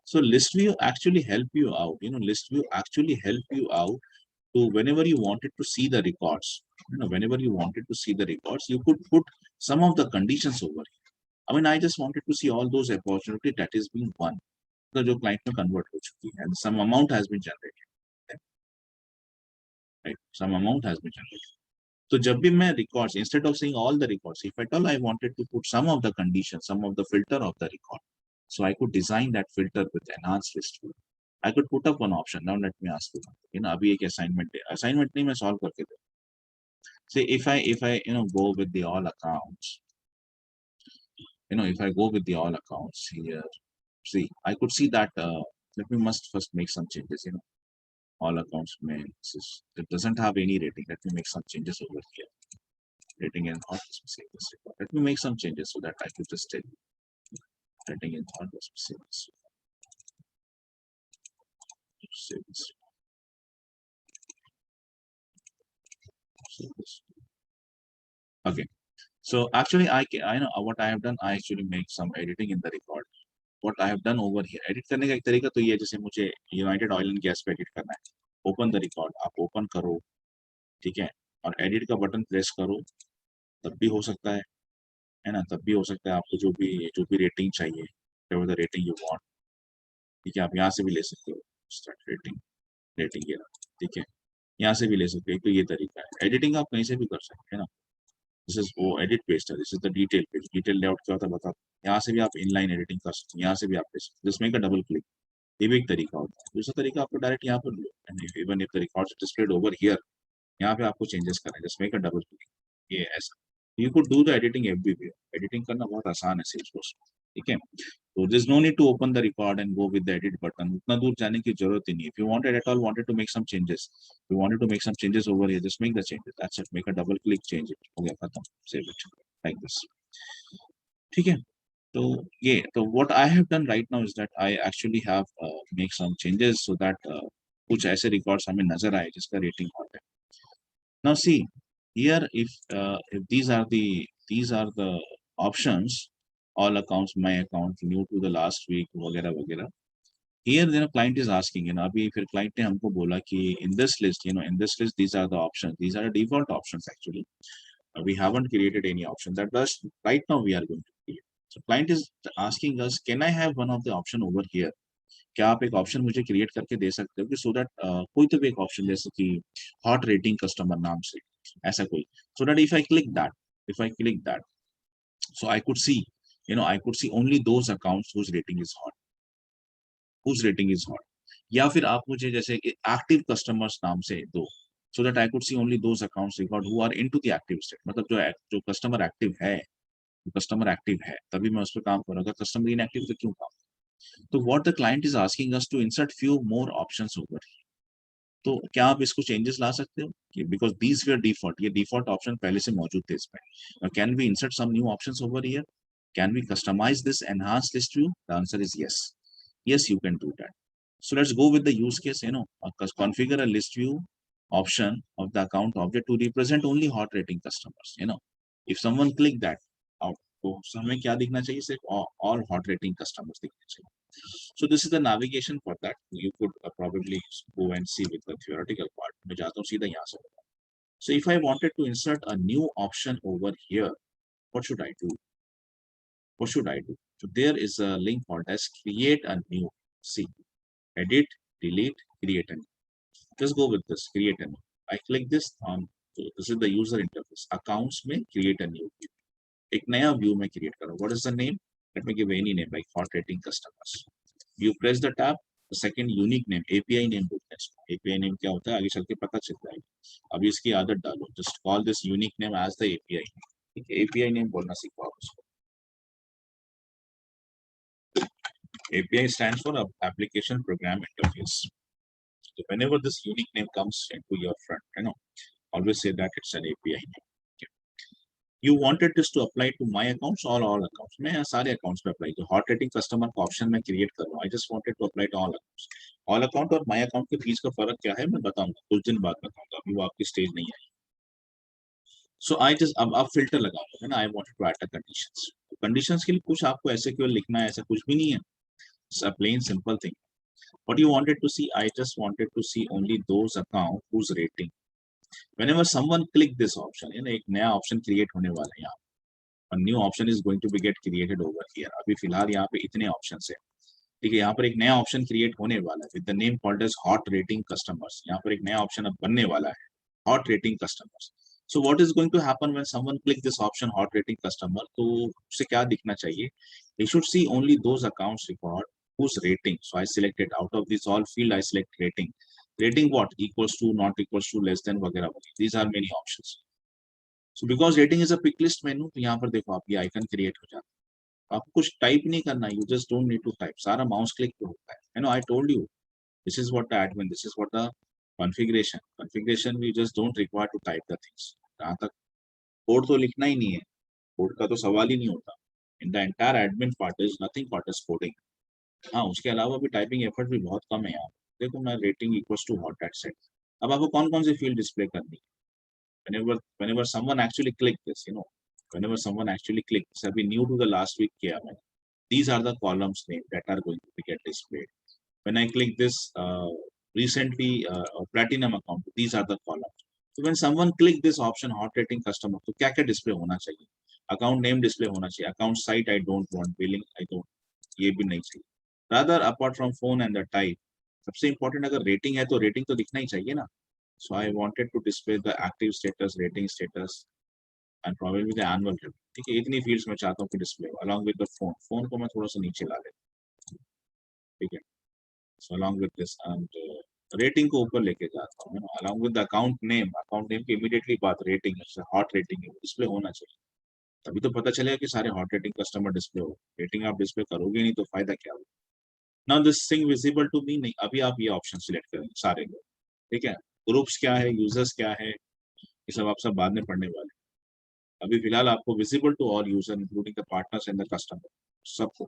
So list view actually help you out. List view actually help you out to whenever you wanted to see the records. Whenever you wanted to see the records, you could put some of the conditions over here. I mean, I just wanted to see all those opportunity that is being won. The जो client में convert हो चुकी है, and some amount has been generated. Right? Some amount has been generated. So जब भी मैं records, instead of seeing all the records, if at all I wanted to put some of the conditions, some of the filter of the record, so I could design that filter with enhanced list view. I could put up one option. Now let me ask you, अभी एक assignment नहीं मैं solve करके दे. Say if I go with the all accounts, if I go with the all accounts here, see, I could see that. Let me must first make some changes. All accounts may it doesn't have any rating. Let me make some changes over here. Rating and thought. Let me save this record. Let me make some changes so that I could just tell you. Rating and thought. Let me save this. Save this. Save this. Okay. So actually, I know what I have done. I actually make some editing in the record. What I have done over here, edit करने का एक तरीका तो ये, जैसे मुझे United oil and gas पे edit करना है, ओपन द रिकॉर्ड, आप ओपन करो, ठीक है, और एडिट का बटन प्रेस करो, तब भी हो सकता है ना, तब भी हो सकता है. आपको जो भी रेटिंग चाहिए, द रेटिंग यू वांट, ठीक है, आप यहाँ से भी ले सकते हो. स्टार्ट रेटिंग ये, ठीक है, यहाँ से भी ले सकते हो. तो ये तरीका है. एडिटिंग आप कहीं से भी कर सकते हैं ना. दिस इज वो एडिट पेज था. This is the detail page. Detail layout क्या होता है बता. यहाँ से भी आप इनलाइन एडिटिंग कर सकते हैं, यहाँ से भी आप ले सकते हैं. जिसमें का डबल क्लिक, ये भी एक तरीका होता है. दूसरा तरीका आपको डायरेक्ट यहाँ पर लो, even if the records displayed over here, यहाँ पे आपको चेंजेस करना है. जिसमें का डबल क्लिक, ये ऐसा. You could do the editing everywhere. Editing करना बहुत आसान है सेल्सफोर्स, ठीक है. So there's no need to open the record and go with the edit button. उतना दूर जाने की जरूरत ही नहीं. If you wanted to make some changes, you wanted to make some changes over here, just make the changes. That's it. Make a double click, change it. हो गया खत्म. Save it like this. ठीक है. तो what I have done right now is that I actually have make some changes so that कुछ ऐसे records हमें नजर आए जिसका rating हॉट है. Now see here, if these are the options. All accounts, my account, new to the last week, वगैरह वगैरह. Here client is asking, अभी फिर client ने हमको बोला कि in this list, these are the options. These are the default options actually. We haven't created any option. That was right now we are going to create. So client is asking us, can I have one of the option over here? क्या आप एक option मुझे create करके दे सकते हो कि so that कोई तो भी एक ऑप्शन जैसे कि हॉट रेटिंग कस्टमर नाम से ऐसा कोई, so that if I click that, so I could see, I could see only those accounts whose rating is hot. या फिर आप मुझे जैसे कि एक्टिव कस्टमर्स नाम से दो, so that I could see only those accounts record who are into the active state. मतलब जो कस्टमर एक्टिव है तभी मैं उस पर काम करूँ. अगर कस्टमर इनएक्टिव तो क्यों काम. तो what the client is asking us to insert few more options over here. तो क्या आप इसको चेंजेस ला सकते हो कि बिकॉज दीज वर डिफॉल्ट, ये डिफॉल्ट ऑप्शन पहले से मौजूद थे इसमें. Can we insert some new options over here? Can we customize this enhanced list view? The answer is yes you can do that. So let's go with the use case. Configure a list view option of the account object to represent only hot rating customers. If someone click that out, तो हमें क्या दिखना चाहिए? सिर्फ all hot rating customers दिखना चाहिए. So this is the navigation for that. You could probably go and see with the theoretical part. मैं जाता हूँ सीधा यहाँ से. So if I wanted to insert a new option over here, what should I do? So there is a link called as create a new. See, edit, delete, create a new. Just go with this, create a new. I click this on So this is the user interface. Accounts में create a new view. एक नया view में create करो. What is the name? Let me give any name like hot rating customers. You press the tab. The second unique name, API name बोलते हैं इसको. API name क्या होता है आगे चल के पता चलता है. अभी इसकी आदत डालो. Just call this unique name as the API. ठीक है, API name बोलना सीखो आप उसको. API stands for Application Program Interface. So whenever this unique name comes into your front, always say that it's an API name. Okay. You wanted this to apply to my accounts or all accounts. मैं यहाँ सारे accounts पे apply तो hot rating customer का option मैं create कर रहा हूँ. I just wanted to apply to all accounts. All account और my account के बीच का फर्क क्या है मैं बताऊंगा कुछ दिन बाद बताऊंगा. अभी वो आपकी स्टेज नहीं आई. So I just अब filter लगाऊंगा ना. I wanted to add the conditions. Conditions के लिए कुछ आपको ऐसे क्यों लिखना है ऐसा कुछ भी नहीं है. It's a plain simple thing. What you wanted to see? I just wanted to see only those accounts whose rating. Whenever someone click this option, एक नया option create होने वाला है यहाँ. A new option is going to be get created over here. अभी फिलहाल यहाँ पे इतने options हैं. ठीक है, यहाँ पर एक नया option create होने वाला है with the name called as hot rating customers. यहाँ पर एक नया option अब बनने वाला है hot rating customers. So what is going to happen when someone click this option hot rating customer? तो उसे क्या दिखना चाहिए? They should see only those accounts record whose rating. So I selected out of this all field. I select rating. Rating what? Equals to, not equals to, less than वगैरह. These are many options. So because rating is a pick list menu, तो यहाँ पर देखो आप ये icon create हो जाता है. आपको कुछ टाइप नहीं करना. You just don't need to type. सारा माउस क्लिक पे होता है. I told you. This is what the admin. This is what the configuration. Configuration we just don't require to type the things. जहाँ तक code तो लिखना ही नहीं है. कोड का तो सवाल ही नहीं होता. In the entire admin part is nothing but is coding. हाँ उसके अलावा भी टाइपिंग एफर्ट भी बहुत कम है यार. देखो मैं rating equals to hot at set. अब आपको कौन कौन सी फील्ड डिस्प्ले करनी है? whenever someone actually click this, whenever someone actually click this, अभी new to the last week किया मैंने. These are the columns name that are going to get displayed. When I click this recently platinum account, these are the columns. So when someone click this option hot rating customer, तो क्या क्या display होना चाहिए? Account name display होना चाहिए. Account site I don't want. Billing I don't. ये भी नहीं चाहिए. Rather apart from phone and the type, सबसे important अगर रेटिंग है तो रेटिंग तो दिखना ही चाहिए ना. So I wanted to display the active status, rating status, and probably the annual review. ठीक है, इतनी fields मैं चाहता हूँ कि display हो along with the phone. Phone को मैं थोड़ा सा नीचे ला लेता हूँ. ठीक है. So along with this and rating को ऊपर लेके जाता हूँ. Along with the account name के immediately बाद rating है. Hot rating है, display होना चाहिए. तभी तो पता चलेगा कि सारे hot rating customer display हो. Rating आप display करोगे नहीं तो फायदा क्या होगा? Now this thing visible to me नहीं. अभी आप ये option select करेंगे सारे लोग. ठीक है. ग्रुप्स क्या है, यूजर्स क्या है, ये सब आप सब बाद में पढ़ने वाले. अभी फिलहाल आपको visible to all user including the partners and the customer सबको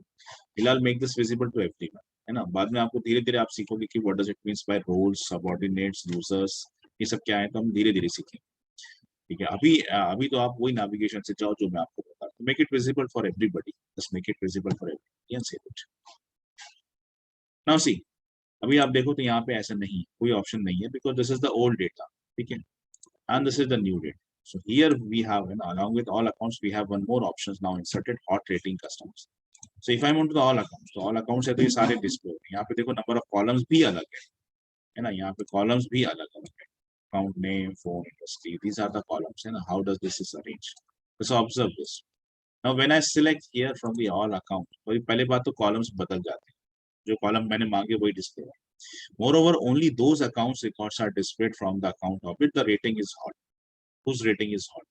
फिलहाल make this visible to everyone, है ना. बाद में आपको धीरे धीरे आप सीखोगे कि what does it means by roles, subordinates, users, ये सब क्या है तो हम धीरे धीरे सीखेंगे. ठीक है. अभी तो आप वही नेविगेशन से जाओ जो मैं आपको बता रहा हूँ. Make it visible for everybody. Just make it visible for everybody and save it. Now see अभी आप देखो तो यहाँ पे ऐसा नहीं, कोई ऑप्शन नहीं है because this is the old data. ठीक है. And this is the new data. So here we have, along with all accounts, we have one more options now inserted, hot rating customers. So if I want to the all accounts, तो all accounts है तो ये सारे display. यहाँ पे देखो number of columns भी अलग है ना. यहाँ पे columns भी अलग अलग है. Account name, phone, industry. These are the columns. है ना. How does this is arranged? So observe this. Now when I select here from the all accounts, तो पहले बात तो columns बदल जाते हैं. जो column मैंने मांगे वही display है. Moreover, only those accounts records are displayed from the account of which the rating is hot. Whose rating is hot?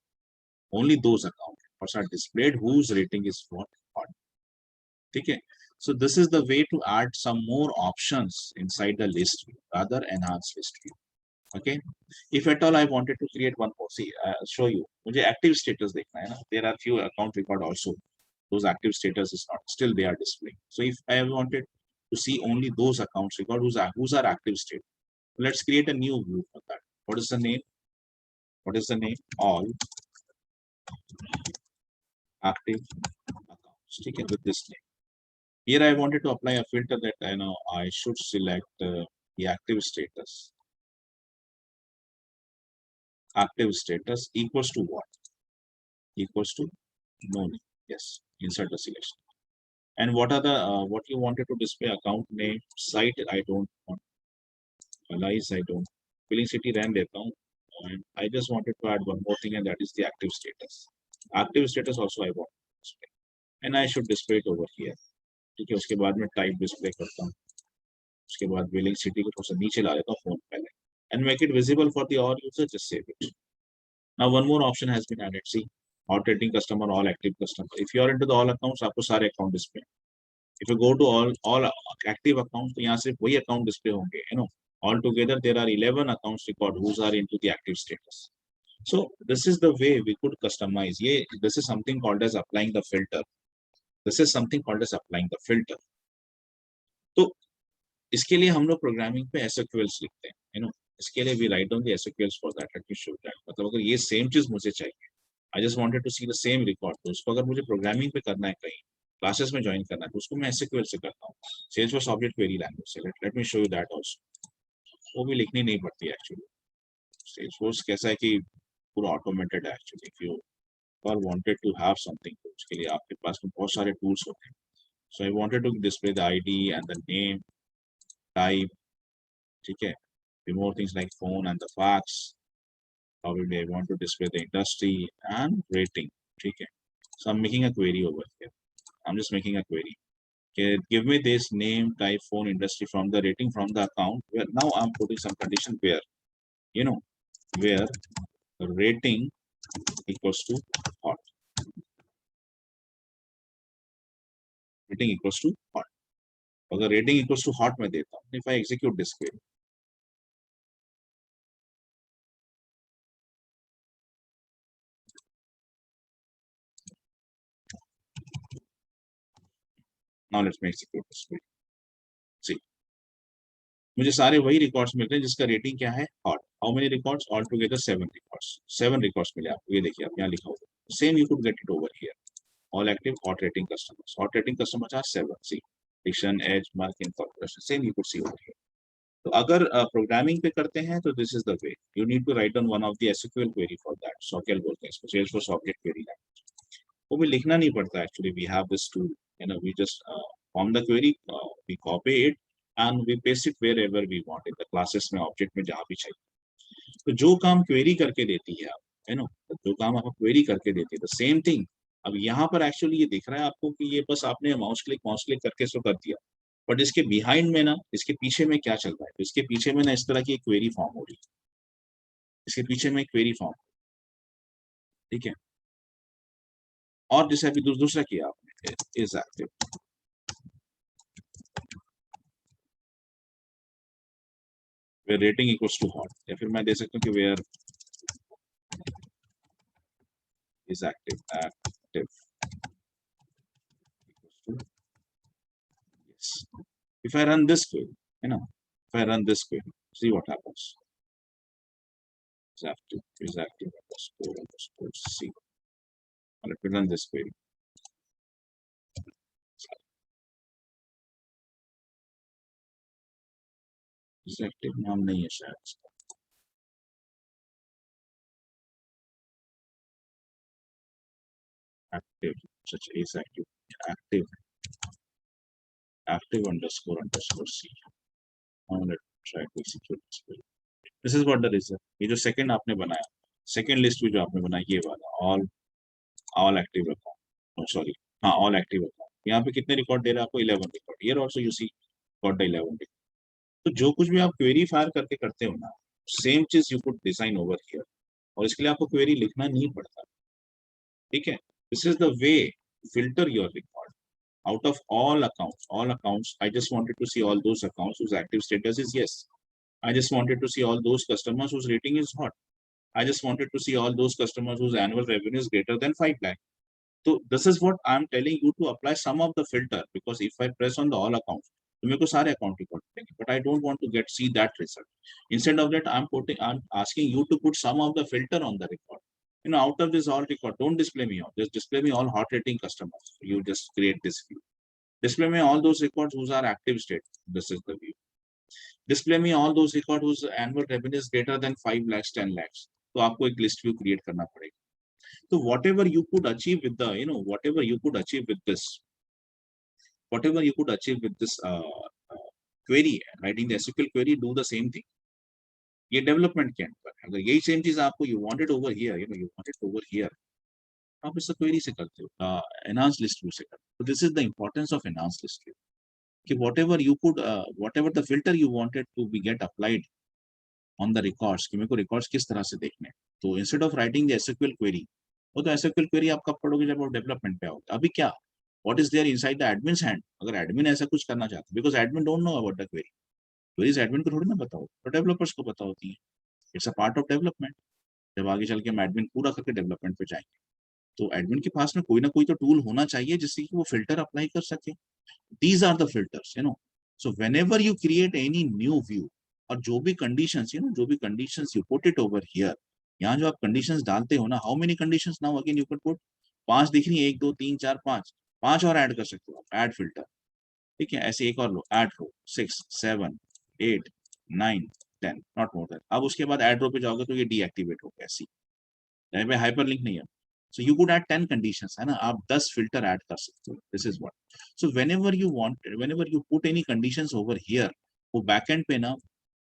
Only those accounts records are displayed whose rating is hot. Okay. So this is the way to add some more options inside the list view, rather enhanced list view. Okay. If at all I wanted to create one more, see, I'll show you. मुझे active status देखना है ना. There are few account record also. Those active status is not still they are displaying. So if I wanted to see only those accounts record whose are active state, let's create a new view for that. What is the name? What is the name? All active accounts. ठीक है, with this name. Here I wanted to apply a filter that I should select the active status. Active status equals to what? Equals to no name. Yes, insert the selection. And what are the what you wanted to display? Account name, site I don't want, allies I don't, billing city रहने देता हूँ, And I just wanted to add one more thing, and that is the active status. Active status also I want to display, and I should display it over here. ठीक है, उसके बाद में type display करता हूँ, उसके बाद billing city को थोड़ा सा नीचे ला देता हूँ फोन पहले, and make it visible for the all users. Just save it. Now one more option has been added. See, hot rating customer, all active customer. If you are into the all accounts, आपको सारे account display. If you go to all active accounts, तो यहाँ सिर्फ वही account display होंगे. You know, altogether there are 11 accounts record whose are into the active status. So this is the way we could customize. This is something called as applying the filter. This is something called as applying the filter. तो इसके लिए हम लोग programming पे SQLs लिखते हैं. You know, इसके लिए we write down the SQLs for that. Let me show that. मतलब अगर ये same चीज मुझे चाहिए, I just wanted to see the same record. तो उसको अगर मुझे प्रोग्रामिंग पे करना है, कहीं क्लासेस में ज्वाइन करना है, तो उसको मैं SQL से करता हूँ, Salesforce ऑब्जेक्ट क्वेरी लैंग्वेज से. Let me show you that also. वो भी लिखनी नहीं पड़ती है एक्चुअली. Salesforce कैसा है कि पूरा ऑटोमेटेड है actually. If you or wanted to have something, तो उसके लिए आपके पास में बहुत सारे टूल्स होते हैं. So I wanted to display the ID and the name, type, ठीक है, remove things like phone and the fax. Probably I want to display the industry and rating, ठीक है. So I'm making a query over here. I'm just making a query. Okay, give me this name, type, phone, industry from the rating from the account. Where now I'm putting some condition where, you know, where rating equals to hot. Rating equals to hot. अगर rating equals to hot में देता हूँ, if I execute this query, now let's me execute this query. See, मुझे सारे वही records मिल रहे हैं जिसका रेटिंग क्या है, hot. How many records? All together 7 records. 7 records मिले आपको. ये देखिए, आप यहाँ लिखा होगा. Same you could get it over here. All active hot rating customers. Hot rating customers are 7. See, Diction, Edge, Mark, Incorporation. Same you could see over here. तो अगर प्रोग्रामिंग पे करते हैं तो this is the way. You need to write down one of the SQL query for that. Sequel बोलते हैं इसको, Salesforce object query language. वो भी लिखना नहीं पड़ता actually. We have this tool, you know, we just form the query, we copy it and we paste it wherever we want, in the classes में, object में, जहां भी चाहिए. तो जो काम क्वेरी करके देती है आप, यू नो, जो काम आप क्वेरी करके देती है, द सेम थिंग. अब यहाँ पर एक्चुअली ये दिख रहा है आपको कि ये बस आपने माउस क्लिक करके इसको कर दिया, बट इसके बिहाइंड में ना, इसके पीछे में क्या चल रहा है, तो इसके पीछे में ना इस तरह की एक क्वेरी फॉर्म हो रही है. इसके पीछे में एक क्वेरी फॉर्म, ठीक है. और जैसे अभी दूसरा किया आपने, is active, where rating equals to hot, या फिर मैं दे सकता हूँ कि where is active, active yes. If I run this query, you know, if I run this query, see what happens. Is active underscore C. Let me run this query. Is active नाम नहीं है शायद इसका. Active, such is active, active underscore C. Now let's try to execute this query. This is what the result. ये जो second आपने बनाया, second list में जो आपने बनाया, ये वाला all active account. No, sorry, हाँ, all active account. यहाँ पे कितने रिकॉर्ड दे रहा है आपको? 11 record. Here also you see got the 11 record. तो जो कुछ भी आप क्वेरी फायर करके करते हो ना, सेम चीज you could design over here. और इसके लिए आपको क्वेरी लिखना नहीं पड़ता, ठीक है. This is the way filter your record out of all accounts. I just wanted to see all those accounts whose active status is yes. I just wanted to see all those customers whose rating is hot. I just wanted to see all those customers whose annual revenue is greater than 5 lakh. So this is what I'm telling you, to apply some of the filter, because if I press on the all accounts, तो मेरे को सारे account record करेंगे, but I don't want to see that result. Instead of that, I'm asking you to put some of the filter on the record. You know, out of this all record, don't display me all. Just display me all hot rating customers. You just create this view. Display me all those records whose are active state. This is the view. Display me all those records whose annual revenue is greater than 5 lakhs, 10 lakhs. तो आपको एक list view create करना पड़ेगा. So whatever you could achieve with the, you know, whatever you could achieve with this query, writing the SQL query, do the same thing. ये development के अंदर है. अगर यही सेम चीज आपको you wanted over here, you wanted over here, आप इससे क्वेरी से करते हो, एनहांस लिस्ट व्यू से करते हो. तो this is the importance of enhance list view, कि whatever the filter you wanted to be get applied on the records, कि मेरे को रिकॉर्ड्स किस तरह से देखने हैं. तो instead of writing the SQL query, वो तो एसक्यूएल क्वेरी आप कब पढ़ोगे, जब आप डेवलपमेंट पे आओगे. अभी क्या, what is there inside the admin's hand, अगर एडमिन ऐसा कुछ करना चाहते हैं, because admin don't know about the query, queries admin को थोड़ी ना पता हो, तो डेवलपर्स को पता होती है. It's a part of development. जब आगे चल के हम एडमिन पूरा करके डेवलपमेंट पे जाएंगे, तो एडमिन के पास में कोई ना कोई तो टूल होना चाहिए जिससे कि वो फिल्टर अप्लाई कर सके. These are the filters, So whenever you create any new view, और जो भी conditions, जो भी conditions you put it over here, यहाँ जो आप conditions डालते हो ना, how many conditions now again you could put? 5 दिख रही है, 1 2 3 4 5, 5 और ऐड कर सकते हो आप, ऐड फिल्टर. ठीक है, ऐसे एक और लो, add row 6 7 8 9 10, not more than. अब उसके बाद ऐड रो पे जाओगे तो ये डीएक्टिवेट हो गया, ऐसी यहाँ पे हाइपरलिंक नहीं है. So you could add 10 conditions, है ना, आप 10 फिल्टर ऐड कर सकते हो. This is what. So whenever you put any conditions over here, वो बैक एंड पे ना,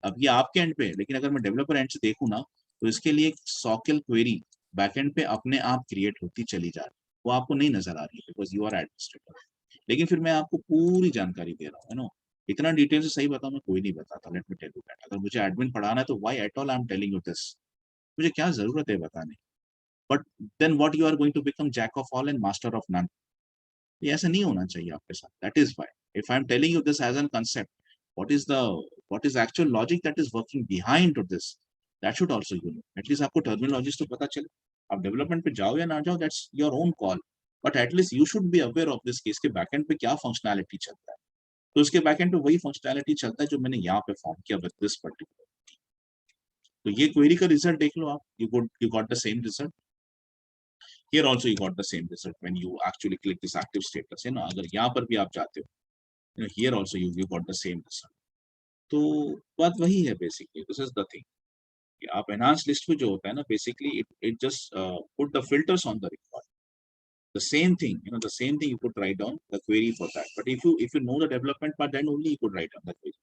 अब ये आपके एंड पे है, लेकिन अगर मैं डेवलपर एंड से देखूं ना, तो इसके लिए एक सॉकेल क्वेरी बैक एंड पे अपने आप क्रिएट होती चली जा रही है. वो आपको नहीं नजर आ रही है बिकॉज यू आर एडमिनिस्ट्रेटर. लेकिन फिर मैं आपको पूरी जानकारी दे रहा हूँ, इतना डिटेल से सही बताऊं मैं कोई नहीं बताता. Let me tell you that. अगर मुझे एडमिन पढ़ाना है तो why at all I am telling you this, मुझे क्या जरूरत है बताने. But then what, you are going to become jack of all and master of none. ये ऐसा नहीं होना चाहिए आपके साथ. That is why if I am telling you this as an concept, what is actual logic that is working behind to this, that should also you know. At least आपको terminologies तो पता चले. आप डेवलपमेंट पे जाओ या ना जाओ, that's your own call, but at least you should be aware of this case के बैकएंड पे क्या फंक्शनैलिटी चलता है. तो उसके बैकएंड पे वही फंक्शनैलिटी चलता है जो मैंने यहाँ पे फॉर्म किया विद दिस पर्टिकुलर. तो ये क्वेरी का रिजल्ट देख लो आप, you got the same result. Here also you got the same result when you actually click this active status, अगर यहाँ पर भी आप जाते हो, here also you got the same result. तो बात वही है basically. This is the thing. कि आप enhanced list में जो होता है ना, basically it just put the filters on the record. The same thing, the same thing you could write down the query for that. But if you know the development part, then only you could write down the query.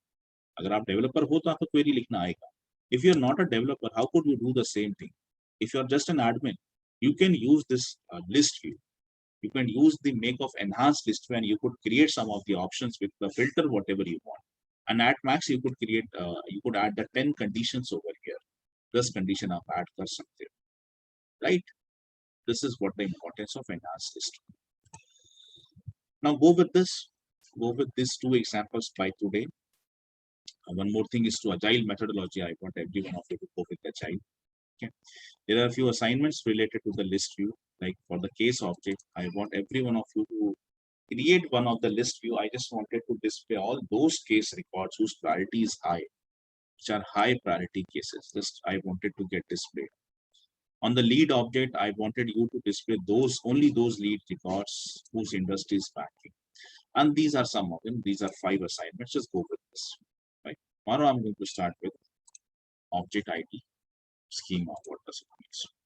अगर आप developer हो तो आपको query लिखना आएगा. If you're not a developer, how could you do the same thing? If you're just an admin, you can use this list view. You can use the make of enhanced list view and you could create some of the options with the filter whatever you want. And at max you could you could add the 10 conditions over here. This condition आप add कर सकते हो, right? This is what the importance of enhanced list. Now go with these two examples by today. One more thing is to agile methodology. I want every one of you to go with agile. Okay. There are a few assignments related to the list view. Like for the case object, I want every one of you to create one of the list view. I just wanted to display all those case records whose priority is high, which are high priority cases. Just I wanted to get displayed. On the lead object, I wanted you to display only those lead records whose industry is banking. And these are some of them. These are 5 assignments. Just go with this. Right. Tomorrow I'm going to start with object ID schema. What does it mean?